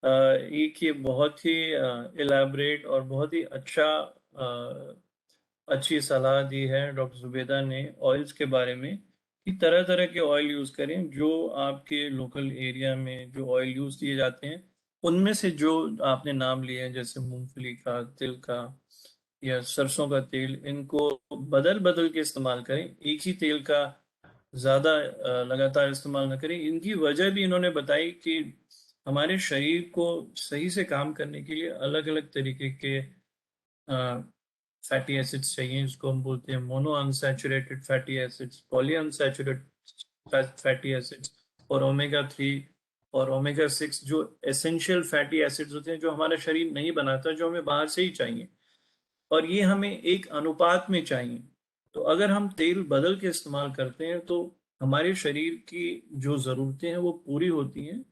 एक ये बहुत ही elaborate और बहुत ही अच्छी सलाह दी है डॉक्टर जुबेदा ने ऑयल्स के बारे में, कि तरह तरह के ऑयल यूज़ करें। जो आपके लोकल एरिया में जो ऑयल यूज़ किए जाते हैं, उनमें से जो आपने नाम लिए हैं, जैसे मूंगफली का, तिल का या सरसों का तेल, इनको बदल बदल के इस्तेमाल करें। एक ही तेल का ज़्यादा लगातार इस्तेमाल न करें। इनकी वजह भी इन्होंने बताई कि हमारे शरीर को सही से काम करने के लिए अलग अलग तरीके के फैटी एसिड्स चाहिए, जिसको हम बोलते हैं mono unsaturated fatty acids, poly unsaturated fatty acids, और ओमेगा 3 और ओमेगा 6 जो एसेंशियल फैटी एसिड्स होते हैं, जो हमारा शरीर नहीं बनाता, जो हमें बाहर से ही चाहिए, और ये हमें एक अनुपात में चाहिए। तो अगर हम तेल बदल के इस्तेमाल करते हैं तो हमारे शरीर की जो ज़रूरतें हैं वो पूरी होती हैं,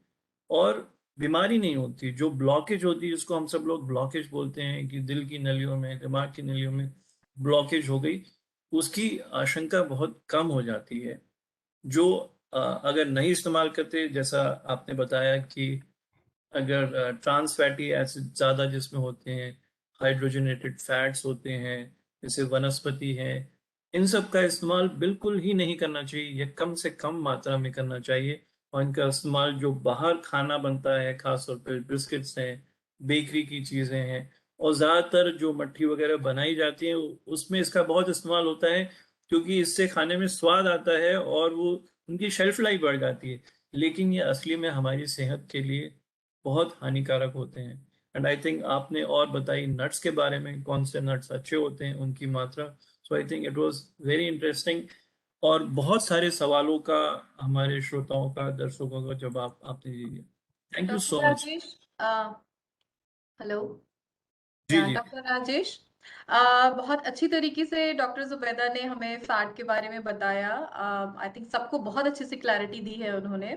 और बीमारी नहीं होती। जो ब्लॉकेज होती है, जिसको हम सब लोग ब्लॉकेज बोलते हैं, कि दिल की नलियों में, दिमाग की नलियों में ब्लॉकेज हो गई, उसकी आशंका बहुत कम हो जाती है। जो अगर नहीं इस्तेमाल करते, जैसा आपने बताया कि अगर ट्रांस फैटी एसिड ज़्यादा जिसमें होते हैं, हाइड्रोजनेटेड फैट्स होते हैं, जैसे वनस्पति हैं, इन सब का इस्तेमाल बिल्कुल ही नहीं करना चाहिए, या कम से कम मात्रा में करना चाहिए। और इनका इस्तेमाल जो बाहर खाना बनता है, खासतौर पर बिस्किट्स हैं, बेकरी की चीज़ें हैं, और ज़्यादातर जो मट्ठी वगैरह बनाई जाती हैं, उसमें इसका बहुत इस्तेमाल होता है, क्योंकि इससे खाने में स्वाद आता है और वो उनकी शेल्फ लाइफ बढ़ जाती है। लेकिन ये असली में हमारी सेहत के लिए बहुत हानिकारक होते हैं। एंड आई थिंक आपने और बताई नट्स के बारे में, कौन से नट्स अच्छे होते हैं, उनकी मात्रा। So I think it was very interesting, और बहुत सारे सवालों का, हमारे श्रोताओं का, दर्शकों का जवाब आपने दिए। Thank you so doctor much. Rajesh, hello, जी जी। डॉक्टर राजेश, बहुत अच्छी तरीके से डॉक्टर जुबैदा ने हमें फैट के बारे में बताया। आई थिंक सबको बहुत अच्छे से क्लैरिटी दी है उन्होंने।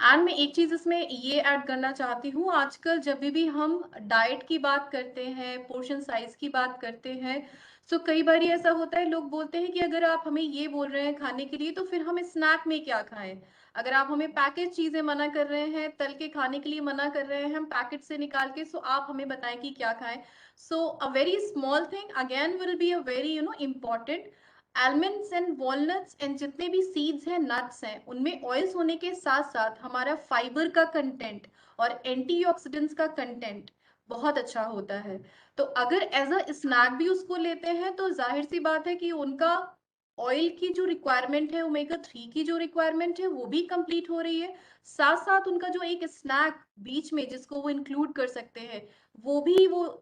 एंड मैं एक चीज इसमें ये ऐड करना चाहती हूँ, आजकल जब भी हम डाइट की बात करते हैं, पोर्शन साइज की बात करते हैं, तो कई बार ऐसा होता है, लोग बोलते हैं कि अगर आप हमें ये बोल रहे हैं खाने के लिए, तो फिर हम स्नैक में क्या खाएं। अगर आप हमें पैकेज चीजें मना कर रहे हैं, तल के खाने के लिए मना कर रहे हैं हम पैकेट से निकाल के, सो आप हमें बताएं कि क्या खाएं। So a very small thing again will be a very important almonds and walnuts and जितने भी seeds हैं, nuts हैं, उनमें oils होने के साथ साथ हमारा फाइबर का कंटेंट और एंटीऑक्सीडेंट्स का कंटेंट बहुत अच्छा होता है। तो अगर एज अ स्नैक भी उसको लेते हैं तो जाहिर सी बात है कि उनका ऑयल की जो रिक्वायरमेंट है, ओमेगा 3 की जो रिक्वायरमेंट है, वो भी कंप्लीट हो रही है। साथ साथ उनका जो एक स्नैक बीच में जिसको वो इंक्लूड कर सकते हैं, वो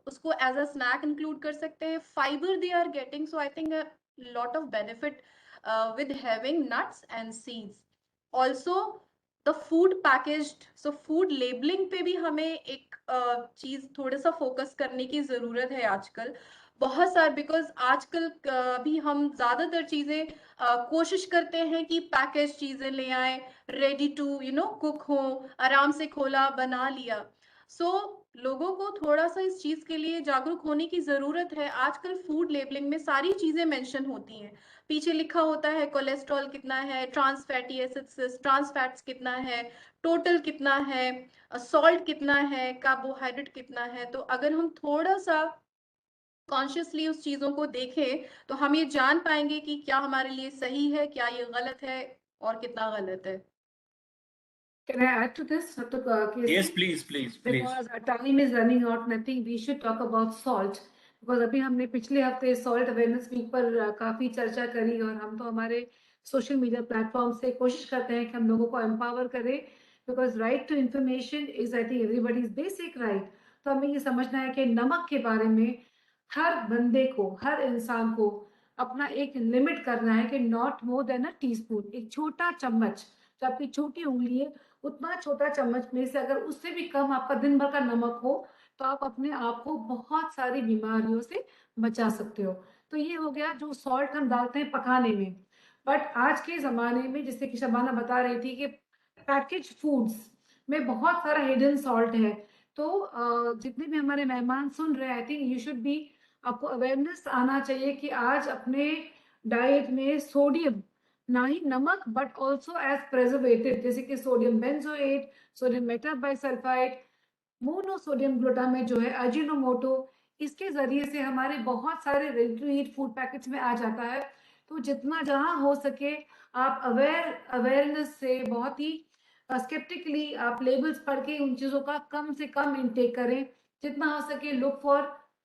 उसको एज अ स्नैक इंक्लूड कर सकते हैं। Fibre they are getting, so I think lot of benefit with having nuts and seeds. Also the food packaged, so food labelling पे भी हमें एक चीज थोड़ा सा फोकस करने की जरूरत है आजकल, बहुत सारे, बिकॉज आजकल भी हम ज्यादातर चीजें कोशिश करते हैं कि पैकेज चीजें ले आए, रेडी टू कुक हो, आराम से खोला बना लिया। सो लोगों को थोड़ा सा इस चीज के लिए जागरूक होने की जरूरत है। आजकल फूड लेबलिंग में सारी चीजें मेंशन होती हैं, पीछे लिखा होता है कोलेस्ट्रॉल कितना है, trans fatty acids, trans fats कितना है, टोटल कितना है, सॉल्ट कितना है, कार्बोहाइड्रेट कितना है। तो अगर हम थोड़ा सा कॉन्शियसली उस चीजों को देखें तो हम ये जान पाएंगे कि क्या हमारे लिए सही है, क्या ये गलत है और कितना गलत है। Can I add to this, Dr. Casey? Yes, please. Because our time is running out and I think we should talk about salt. Because अभी हमने पिछले हफ्ते सॉल्ट अवेयरनेस वीक पर काफी चर्चा करी और हम तो हमारे सोशल मीडिया प्लेटफॉर्म से कोशिश करते हैं कि हम लोगों को एम्पावर करें, because right to information is I think everybody's basic right. तो हमें ये समझना है कि नमक के बारे में हर बंदे को, हर इंसान को अपना एक लिमिट करना है कि not more than a teaspoon, एक छोटा चम्मच, जो आपकी छोटी उंगली है उतना छोटा चम्मच में से अगर उससे भी कम आपका दिन भर का नमक हो तो आप अपने आप को बहुत सारी बीमारियों से बचा सकते हो। तो ये हो गया जो सॉल्ट हम डालते हैं पकाने में। बट आज के ज़माने में, जैसे कि शबाना बता रही थी कि पैकेज फूड्स में बहुत सारा हिडन सॉल्ट है। तो जितने भी हमारे मेहमान सुन रहे हैं, I think you should be, आपको अवेयरनेस आना चाहिए कि आज अपने डाइट में सोडियम, ना ही नमक बट ऑल्सो एज प्रेजर्वेटिव, जैसे कि sodium benzoate, sodium metabisulphite, monosodium glutamate जो है, अजीनोमोटो, इसके जरिए से हमारे बहुत सारे ready to eat food packets में आ जाता है। तो जितना जहां हो सके आप अवेयरनेस से, बहुत ही स्केप्टिकली आप लेबल्स पढ़ के उन चीज़ों का कम से कम इनटेक करें। जितना हो सके लुक फॉर,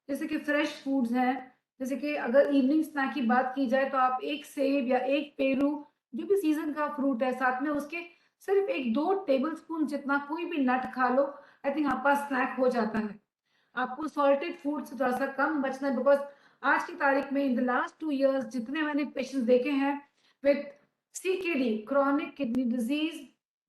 जैसे कि फ्रेश फूड्स हैं, जैसे कि अगर इवनिंग स्नैक की बात की जाए तो आप एक सेब या एक पेरू, जो भी सीजन का फ्रूट है, साथ में उसके सिर्फ 1-2 टेबलस्पून जितना कोई भी नट खा लो, आई थिंक आपका स्नैक हो जाता है। आपको सॉल्टेड फूड से थोड़ा सा कम बचना है, बिकॉज आज की तारीख में इन द लास्ट 2 years जितने मैंने पेशेंट्स देखे हैं with CKD, chronic kidney disease,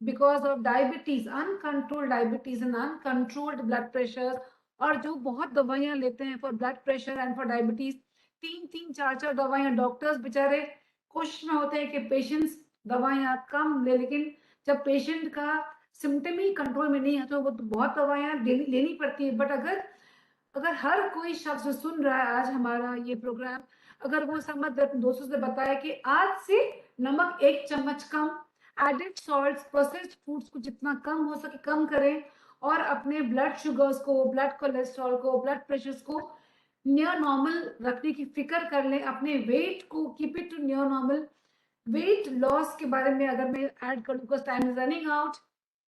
because of diabetes, uncontrolled diabetes and uncontrolled blood pressure, और जो बहुत दवाइयां लेते हैं for blood pressure and for diabetes, 3-3 4-4 दवाइयां, डॉक्टर्स बेचारे कोशिश में होते हैं कि पेशेंट्स दवाइयां कम ले, लेकिन जब पेशेंट का सिम्टम ही कंट्रोल में नहीं है तो वो तो बहुत दवाइयां लेनी पड़ती है। बट अगर हर कोई शख्स सुन रहा है आज हमारा ये प्रोग्राम, अगर वो समझ दोस्तों से बताया कि आज से नमक 1 चम्मच कम, एडेड सॉल्ट्स, प्रोसेस्ड फूड्स को जितना कम हो सके कम करें, और अपने ब्लड शुगर्स को, ब्लड कोलेस्ट्रॉल को, ब्लड प्रेशर्स को नियर नॉर्मल रखने की फिक्र कर लें, अपने वेट को keep it to near normal. Weight loss के बारे में अगर मैं ऐड कर लूँ, time is running out,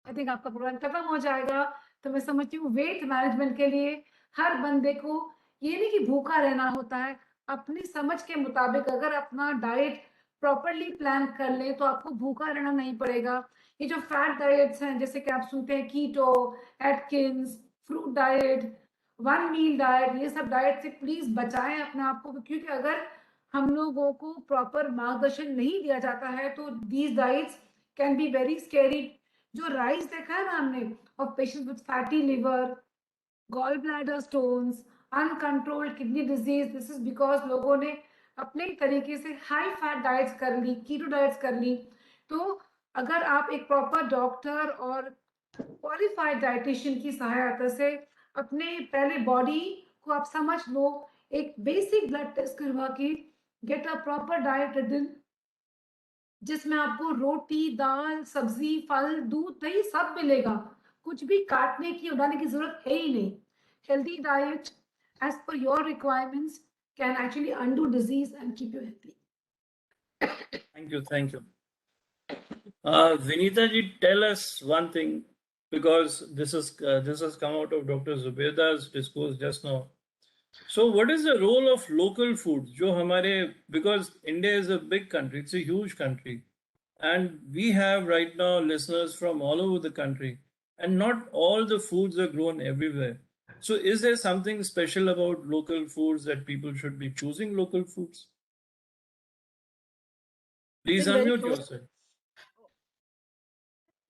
I think आपका प्रोग्राम खत्म हो जाएगा। तो मैं समझती हूँ वेट मैनेजमेंट के लिए हर बंदे को ये नहीं कि भूखा रहना होता है, अपनी समझ के मुताबिक अगर अपना डाइट प्रॉपरली प्लान कर ले तो आपको भूखा रहना नहीं पड़ेगा। ये जो फैट डाइट्स हैं, जैसे कि आप सुनते हैं कीटो, एटकिंस, फ्रूट डाइट, 1 मील डाइट, ये सब डाइट से प्लीज बचाएं अपने आप को, क्योंकि अगर हम लोगों को प्रॉपर मार्गदर्शन नहीं दिया जाता है तो these diets can be very scary. जो राइस देखा है ना हमने of patients with fatty liver, gall bladder stones, uncontrolled kidney disease, this is because लोगों ने अपने तरीके से हाई फैट डाइट्स कर ली, कीटो डाइट्स कर ली। तो अगर आप एक प्रॉपर डॉक्टर और क्वालिफाइड डाइटिशियन की सहायता से अपने पहले बॉडी को आप समझ लो, एक बेसिक ब्लड टेस्ट करवा के get a proper diet written, जिसमें आपको रोटी, दाल, सब्जी, फल, दूध, दही सब मिलेगा, कुछ भी काटने की उड़ाने की जरूरत है ही नहीं। Healthy diet as per your requirements can actually undo disease and keep you healthy. Thank you. Vinita ji, tell us one thing, because this has come out of Dr. Zubayda's discourse just now. So what is the role of local foods? जो हमारे, because India is a big country, it's a huge country, and we have right now listeners from all over the country, and not all the foods are grown everywhere. So is there something special about local foods that people should be choosing local foods? Please Something very unmute close- yourself.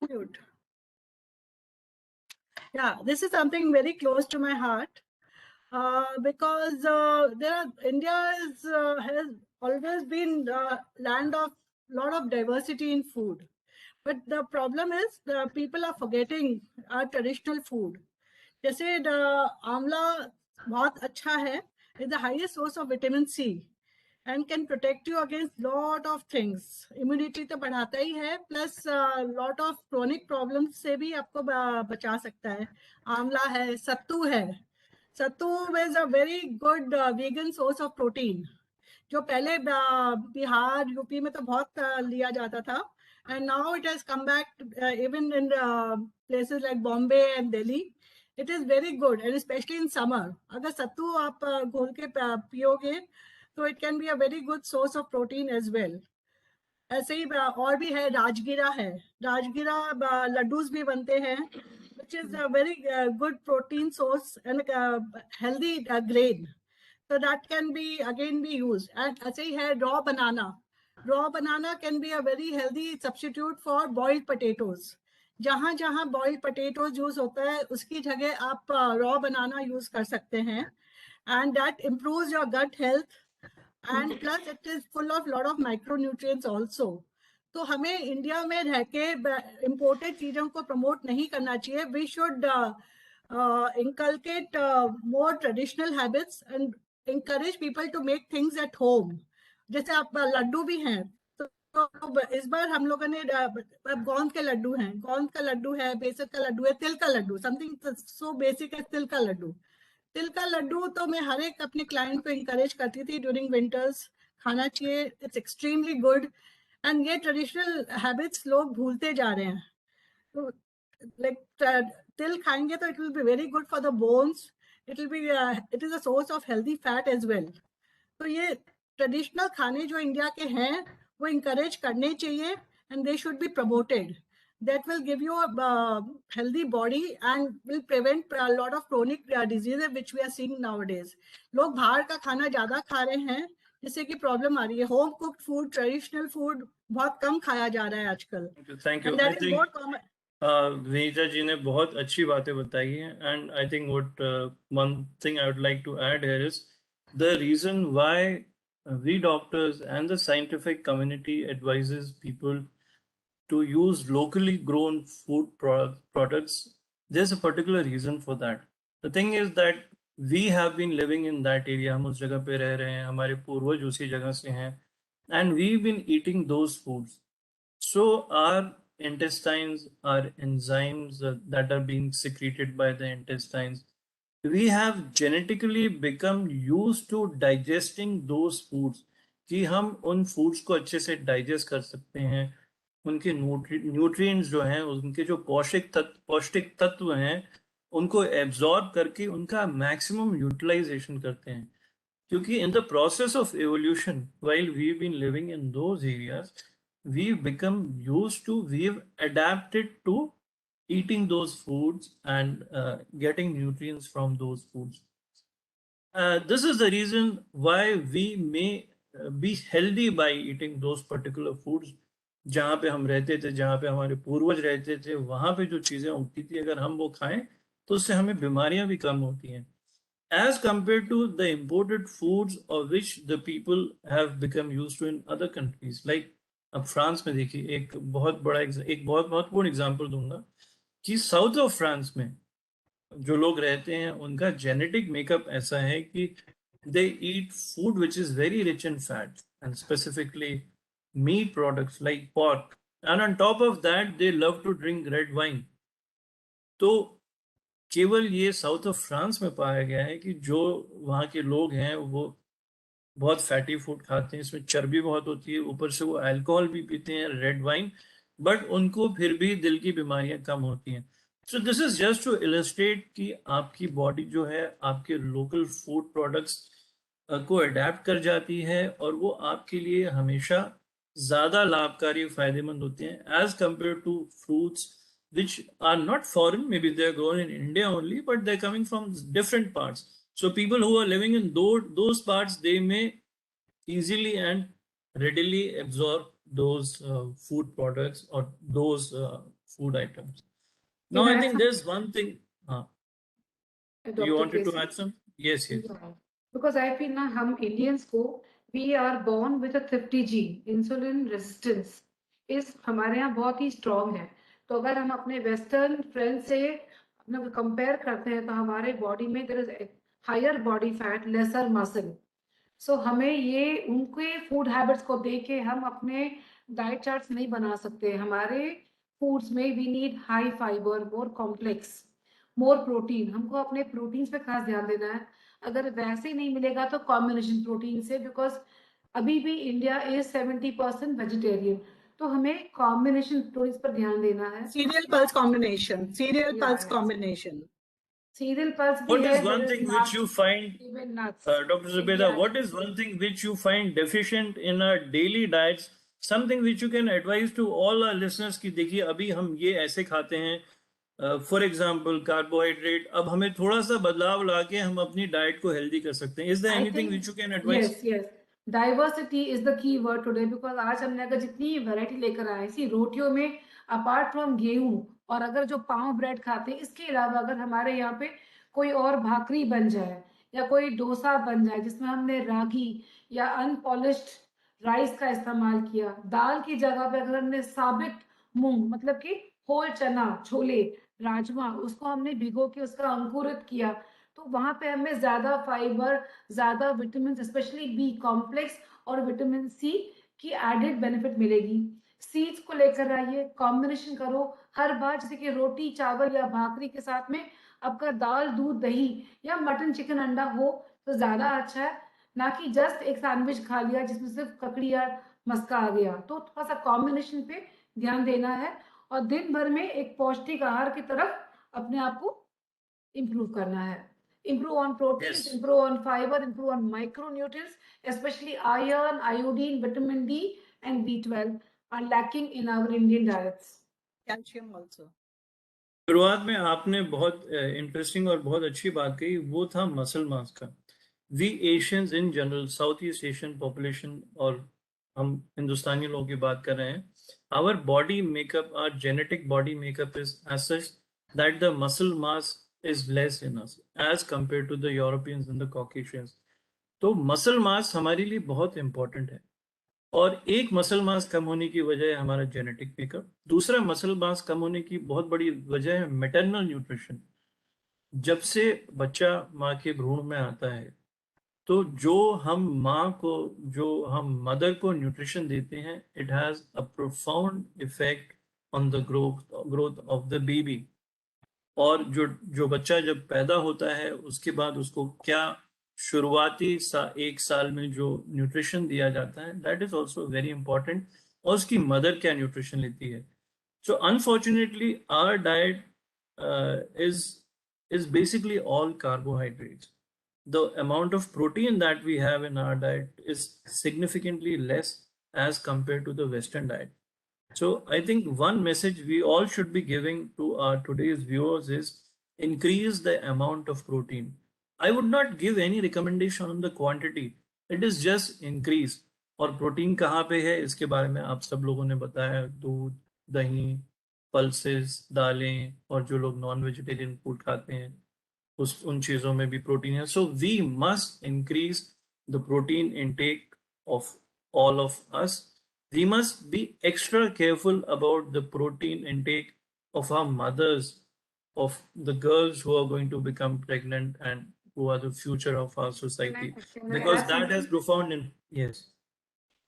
Mute. Yeah, this is something very close to my heart, because India has always been land of lot of diversity in food, but the problem is the people are forgetting our traditional food. जैसे आंवला बहुत अच्छा है, is the highest source of vitamin C and can protect you against lot of things. Immunity तो बढ़ाता ही है, plus lot of chronic problems से भी आपको बचा सकता है। आंवला है, सत्तू है, Sattu is a very good vegan source of protein. जो पहले बिहार यूपी में तो बहुत लिया जाता था, and now it has come back even in places like Bombay and Delhi. It is very good, and especially in summer. अगर सत्तू आप घोल के पियोगे तो it can be a very good source of protein as well. ऐसे ही और भी है, राजगीरा है, राजगीरा लड्डूस भी बनते हैं, which is a very good protein source and healthy grain. So that can be again be used. And ऐसे ही है raw banana. Raw banana can be a very healthy substitute for boiled potatoes. जहाँ जहाँ boiled potatoes use होता है उसकी जगह आप raw banana use कर सकते हैं, and that improves your gut health, and plus it is full of lot of micronutrients also. तो हमें इंडिया में रह के इम्पोर्टेड चीजों को प्रमोट नहीं करना चाहिए. We should inculcate more traditional habits and encourage people to make things at home. जैसे आप लड्डू भी हैं, तो इस बार हम लोगों ने गोंद के लड्डू हैं, गोंद का लड्डू है, बेसन का लड्डू है, तिल का लड्डू, समथिंग सो बेसिक है तिल का लड्डू. तिल का लड्डू तो मैं हर एक अपने क्लाइंट को इंकरेज करती थी ड्यूरिंग विंटर्स, खाना चाहिए, इट्स एक्सट्रीमली गुड. एंड ये ट्रेडिशनल हैबिट्स लोग भूलते जा रहे हैं. तो लाइक till खाएंगे तो it will be very good for the bones. It will be it is a source of healthy fat as well. तो ये ट्रेडिशनल खाने जो इंडिया के हैं वो encourage करने चाहिए, and they should be promoted. That will give you a healthy body and will prevent a lot of chronic diseases which we are seeing nowadays. लोग बाहर का खाना ज्यादा खा रहे हैं जिससे कि प्रॉब्लम आ रही है. Home cooked food, traditional food बहुत कम खाया जा रहा है आजकल. Thank you. And that is more common. Vinita ji ने बहुत अच्छी बातें बताई हैं, and I think what one thing I would like to add here is the reason why we doctors and the scientific community advises people to use locally grown food products. There's a particular reason for that. The thing is that we have been living in that area, हम उस जगह पे रह रहे हैं, हमारे पूर्वज उसी जगह से हैं, and we've been eating those foods. So our intestines, our enzymes that are being secreted by the intestines, we have genetically become used to digesting those foods, कि हम उन foods को अच्छे से digest कर सकते हैं, उनके न्यूट्रिएंट्स जो हैं, उनके जो पौष्टिक तत्व हैं, उनको एब्जॉर्ब करके उनका मैक्सिमम यूटिलाइजेशन करते हैं. क्योंकि in the process of evolution, while we've been living in those areas, we've become used to, we've adapted to eating those foods and getting nutrients from those foods. This is the reason why we may be healthy by eating those particular foods. जहाँ पे हम रहते थे, जहाँ पे हमारे पूर्वज रहते थे, वहाँ पे जो चीज़ें उगती थी, अगर हम वो खाएं तो उससे हमें बीमारियां भी कम होती हैं, as compared to the imported foods of which the people have become used to in other countries. Like अब फ्रांस में देखिए, एक बहुत महत्वपूर्ण एग्जांपल दूंगा कि साउथ ऑफ फ्रांस में जो लोग रहते हैं उनका जेनेटिक मेकअप ऐसा है कि they eat food which is very rich in fat, and specifically meat products like pork, and on top of that they love to drink red wine. तो केवल ये साउथ ऑफ फ्रांस में पाया गया है कि जो वहाँ के लोग हैं वो बहुत फैटी फूड खाते हैं, इसमें चर्बी बहुत होती है, ऊपर से वो अल्कोहल भी पीते हैं, रेड वाइन, बट उनको फिर भी दिल की बीमारियां कम होती हैं. So this is just to illustrate कि आपकी बॉडी जो है आपके लोकल फूड प्रोडक्ट्स को अडेप्ट कर जाती है और वो आपके लिए हमेशा ज़्यादा लाभकारी फायदेमंद होते हैं as compare to fruits which are not foreign, maybe they're grown in India only, but they're coming from different parts. So people who are living in those parts, they may easily and readily absorb those food products or those food items. Now, I think there's one thing. You wanted to add some? Yes. Yeah. Because I feel ना हम Indians को we are born with a thrifty gene. Insulin resistance is हमारे यहाँ बहुत ही strong है. तो अगर हम अपने वेस्टर्न फ्रेंड से अपने कंपेयर करते हैं तो हमारे बॉडी में there is higher body fat, lesser muscle. So हमें ये उनके फूड हैबिट्स को देख के हम अपने डाइट चार्ट्स नहीं बना सकते. हमारे फूड्स में we need high fibre, more complex. More protein, हमको अपने प्रोटीन्स पे खास ध्यान देना है। अगर वैसे ही नहीं मिलेगा तो कॉम्बिनेशन प्रोटीन से, बिकॉज अभी भी इंडिया इज 70% वेजिटेरियन, तो हमें कॉम्बिनेशन प्रोटीन्स पर ध्यान देना है। Cereal pulse combination. Cereal Yeah, pulse yeah. combination. Cereal pulse भी What है, is there one is thing which nuts, you find, even nuts. Dr. Zubeda, what is one thing which you find deficient in our daily diets? Something which you can advise to all our listeners कि देखिए अभी हम ये ऐसे खाते हैं, for example carbohydrate, अब हमें थोड़ा सा बदलाव लाके हम अपनी डाइट को हेल्दी कर सकते हैं. Is there I anything think which you can advise? yes. Diversity is the key word today, because आज हमने अगर जितनी वैरायटी लेकर आए, सी रोटियों में अपार्ट फ्रॉम गेहूं और अगर जो पाव ब्रेड खाते हैं, इसके अलावा अगर हमारे यहाँ पे कोई और भाकरी बन जाए या कोई डोसा बन जाए जिसमें हमने रागी या अनपॉलिश्ड राइस का इस्तेमाल किया, दाल की जगह पे अगर हमने साबित मूंग मतलब कि होल चना, छोले, राजमा, उसको हमने भिगो के उसका अंकुरित किया, तो वहां पे हमें ज्यादा फाइबर, ज्यादा विटामिन स्पेशली बी कॉम्प्लेक्स और विटामिन सी की एडेड बेनिफिट मिलेगी। सीड्स को लेकर आइए, कॉम्बिनेशन करो हर बार, जैसे कि रोटी चावल या भाकरी के साथ में आपका दाल दूध दही या मटन चिकन अंडा हो तो ज्यादा अच्छा है, ना कि जस्ट एक सैंडविच खा लिया जिसमें सिर्फ ककड़ी या मस्का आ गया। तो थोड़ा सा कॉम्बिनेशन पे ध्यान देना है और दिन भर में एक पौष्टिक आहार की तरफ अपने आप को इम्प्रूव करना है। Improve on proteins, Yes. improve on fiber, improve on micronutrients, especially iron, iodine, vitamin D, and B12 are lacking in our Indian diets. Calcium also. शुरुआत में आपने बहुत इंटरेस्टिंग और बहुत अच्छी बात कही, वो था मसल मास का. We Asians in general, south east Asian population, और हम हिंदुस्तानी लोगों की बात कर रहे हैं, our body makeup, our genetic body makeup is as such that the muscle mass is less in us as compared to the Europeans and the Caucasians. तो मसल मास हमारे लिए बहुत इंपॉर्टेंट है, और एक मसल मास कम होने की वजह है हमारा जेनेटिक मेकअप. दूसरा मसल मास कम होने की बहुत बड़ी वजह है मैटरनल न्यूट्रिशन. जब से बच्चा माँ के भ्रूण में आता है, तो जो हम मदर को न्यूट्रिशन देते हैं, it has a profound effect on the growth of the baby. और जो बच्चा जब पैदा होता है उसके बाद उसको क्या शुरुआती एक साल में जो न्यूट्रिशन दिया जाता है, that is also very important. और उसकी मदर क्या न्यूट्रिशन लेती है. So unfortunately our diet is basically all carbohydrates. The amount of protein that we have in our diet is significantly less as compared to the Western diet. So I think one message we all should be giving to our today's viewers is increase the amount of protein. I would not give any recommendation on the quantity. It is just increase. और protein कहाँ पे है इसके बारे में आप सब लोगों ने बताया. दूध, दही, पल्सेस, दालें, और जो लोग नॉन वेजिटेरियन फूड खाते हैं उन चीज़ों में भी प्रोटीन है. So we must increase the protein intake of all of us. We must be extra careful about the protein intake of our mothers, of the girls who are going to become pregnant and who are the future of our society, Can I because add that something? has profound yes.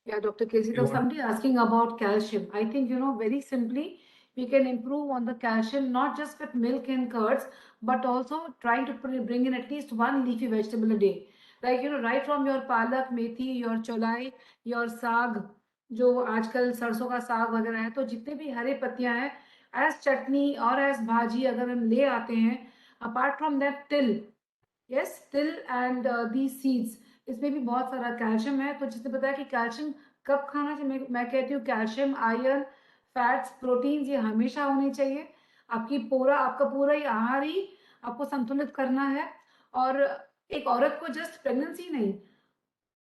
Yeah, Dr. Casey, there was somebody asking about calcium. I think, very simply, we can improve on the calcium, not just with milk and curds, but also trying to bring in at least one leafy vegetable a day. Like, right from your palak, methi, your cholai, your saag, जो आजकल सरसों का साग वगैरह है, तो जितने भी हरे पत्तियां हैं, एज चटनी और एज भाजी अगर हम ले आते हैं, अपार्ट फ्रॉम दैट तिल, यस, तिल एंड दी सीड्स, इसमें भी बहुत सारा कैल्शियम है. तो जिसने बताया कि कैल्शियम कब खाना चाहिए, मैं कहती हूँ कैल्शियम, आयरन, फैट्स, प्रोटीन्स ये हमेशा होने चाहिए. आपका पूरा ही आहार ही आपको संतुलित करना है. और एक औरत को जस्ट प्रेगनेंसी नहीं,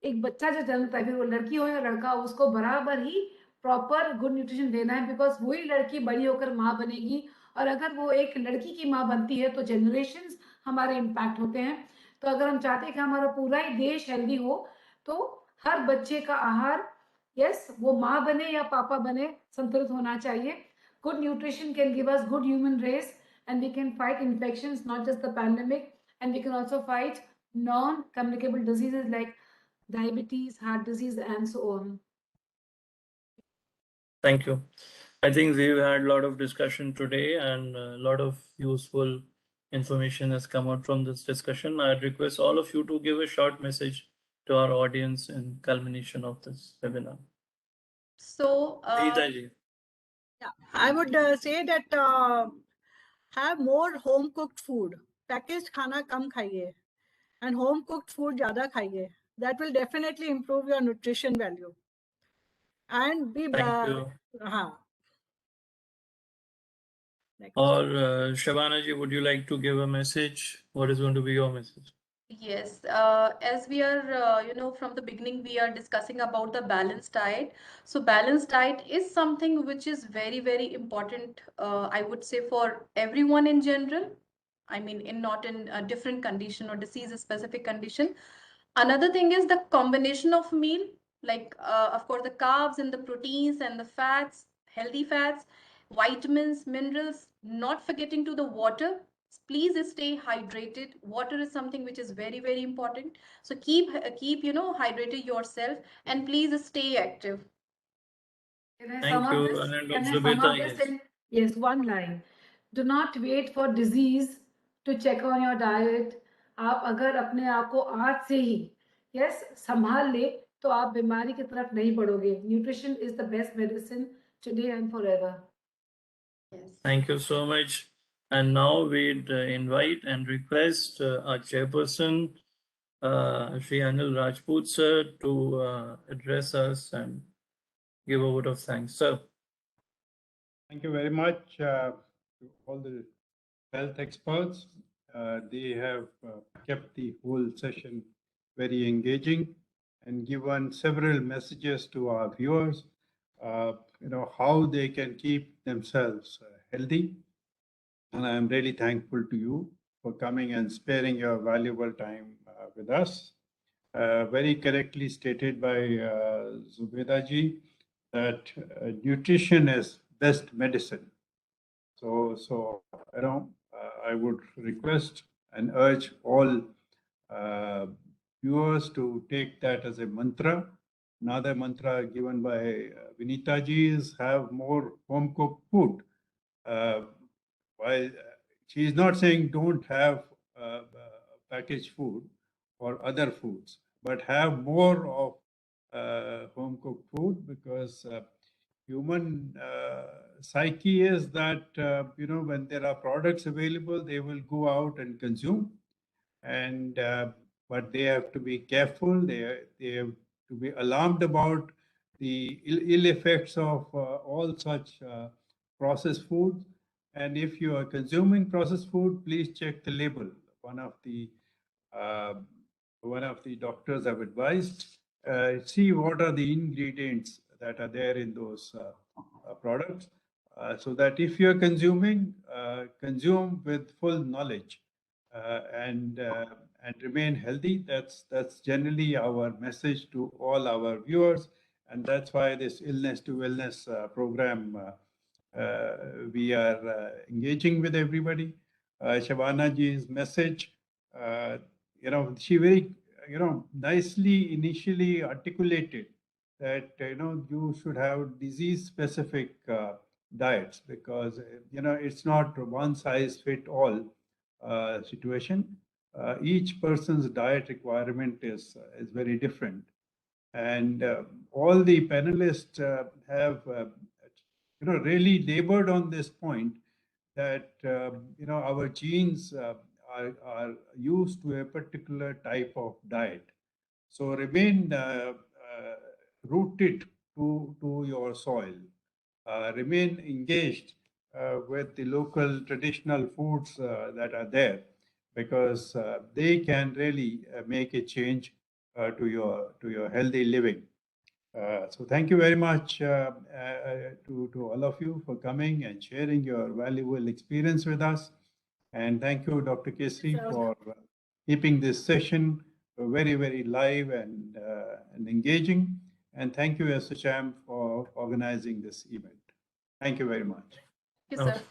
एक बच्चा जो जन्मता है, फिर वो लड़की हो या लड़का, उसको बराबर ही प्रॉपर गुड न्यूट्रिशन देना है, बिकॉज वही लड़की बड़ी होकर माँ बनेगी. और अगर वो एक लड़की की माँ बनती है तो जनरेशंस हमारे इम्पैक्ट होते हैं. तो अगर हम चाहते हैं कि हमारा पूरा ही देश हेल्दी हो, तो हर बच्चे का आहार, यस, वो माँ बने या पापा बने, संतुलित होना चाहिए. Good nutrition can give us good human race, and we can fight infections, not just the pandemic, and we can also fight non-communicable diseases like diabetes, heart disease, and so on. Thank you. I think we've had a lot of discussion today and a lot of useful information has come out from this discussion. I request all of you to give a short message to our audience in culmination of this webinar. So, Geeta ji. Yeah, I would say that have more home cooked food. Packaged khana kam khaiye and home cooked food zyada khaiye. That will definitely improve your nutrition value. And be Thank you. Next. Or Shabana ji, would you like to give a message? What is going to be your message? yes, as we are, from the beginning, we are discussing about the balanced diet. So balanced diet is something which is very, very important, I would say, for everyone in general. I mean, not in a different condition or disease specific condition. Another thing is the combination of meal, like, of course, the carbs and the proteins and the fats, healthy fats, vitamins, minerals, not forgetting to the water. Please stay hydrated. Water is something which is very, very important. So keep hydrated yourself, and please stay active. Thank you. And Can I sum Zubeda, up this yes. in yes, one line. Do not wait for disease to check on your diet. आप अगर अपने आप को आज से ही yes संभाल ले तो आप बीमारी की तरफ नहीं बढ़ोगे. Nutrition is the best medicine today and forever. Yes. Thank you so much. And now we'd invite and request our chairperson, Shri Anil Rajput sir, to address us and give a vote of thanks. Sir. Thank you very much to all the health experts. They have kept the whole session very engaging and given several messages to our viewers, how they can keep themselves healthy. And I am really thankful to you for coming and sparing your valuable time with us. Very correctly stated by Zubeda ji that nutrition is best medicine. So I would request and urge all viewers to take that as a mantra. Another mantra given by Vinita ji is have more home cooked food. While she is not saying don't have packaged food or other foods, but have more of home cooked food, because human psyche is that when there are products available, they will go out and consume, and but they have to be careful. They have to be alarmed about the ill effects of all such processed foods. And if you are consuming processed food, please check the label. One of the doctors have advised, see what are the ingredients that are there in those products, so that if you're consuming, consume with full knowledge and remain healthy. That's generally our message to all our viewers, and that's why this Illness to Wellness program we are engaging with everybody. Shabana ji's message, she very nicely initially articulated that you should have disease specific diets, because it's not one size fit all situation. Each person's diet requirement is very different, and all the panelists have really labored on this point that our genes are used to a particular type of diet. So remain rooted to your soil. Remain engaged with the local traditional foods that are there, because they can really make a change to your healthy living. So thank you very much to all of you for coming and sharing your valuable experience with us. And thank you, Dr. Kesri, for keeping this session very, very live and engaging. And thank you, ASSOCHAM, for organizing this event. Thank you very much. Thank you, sir.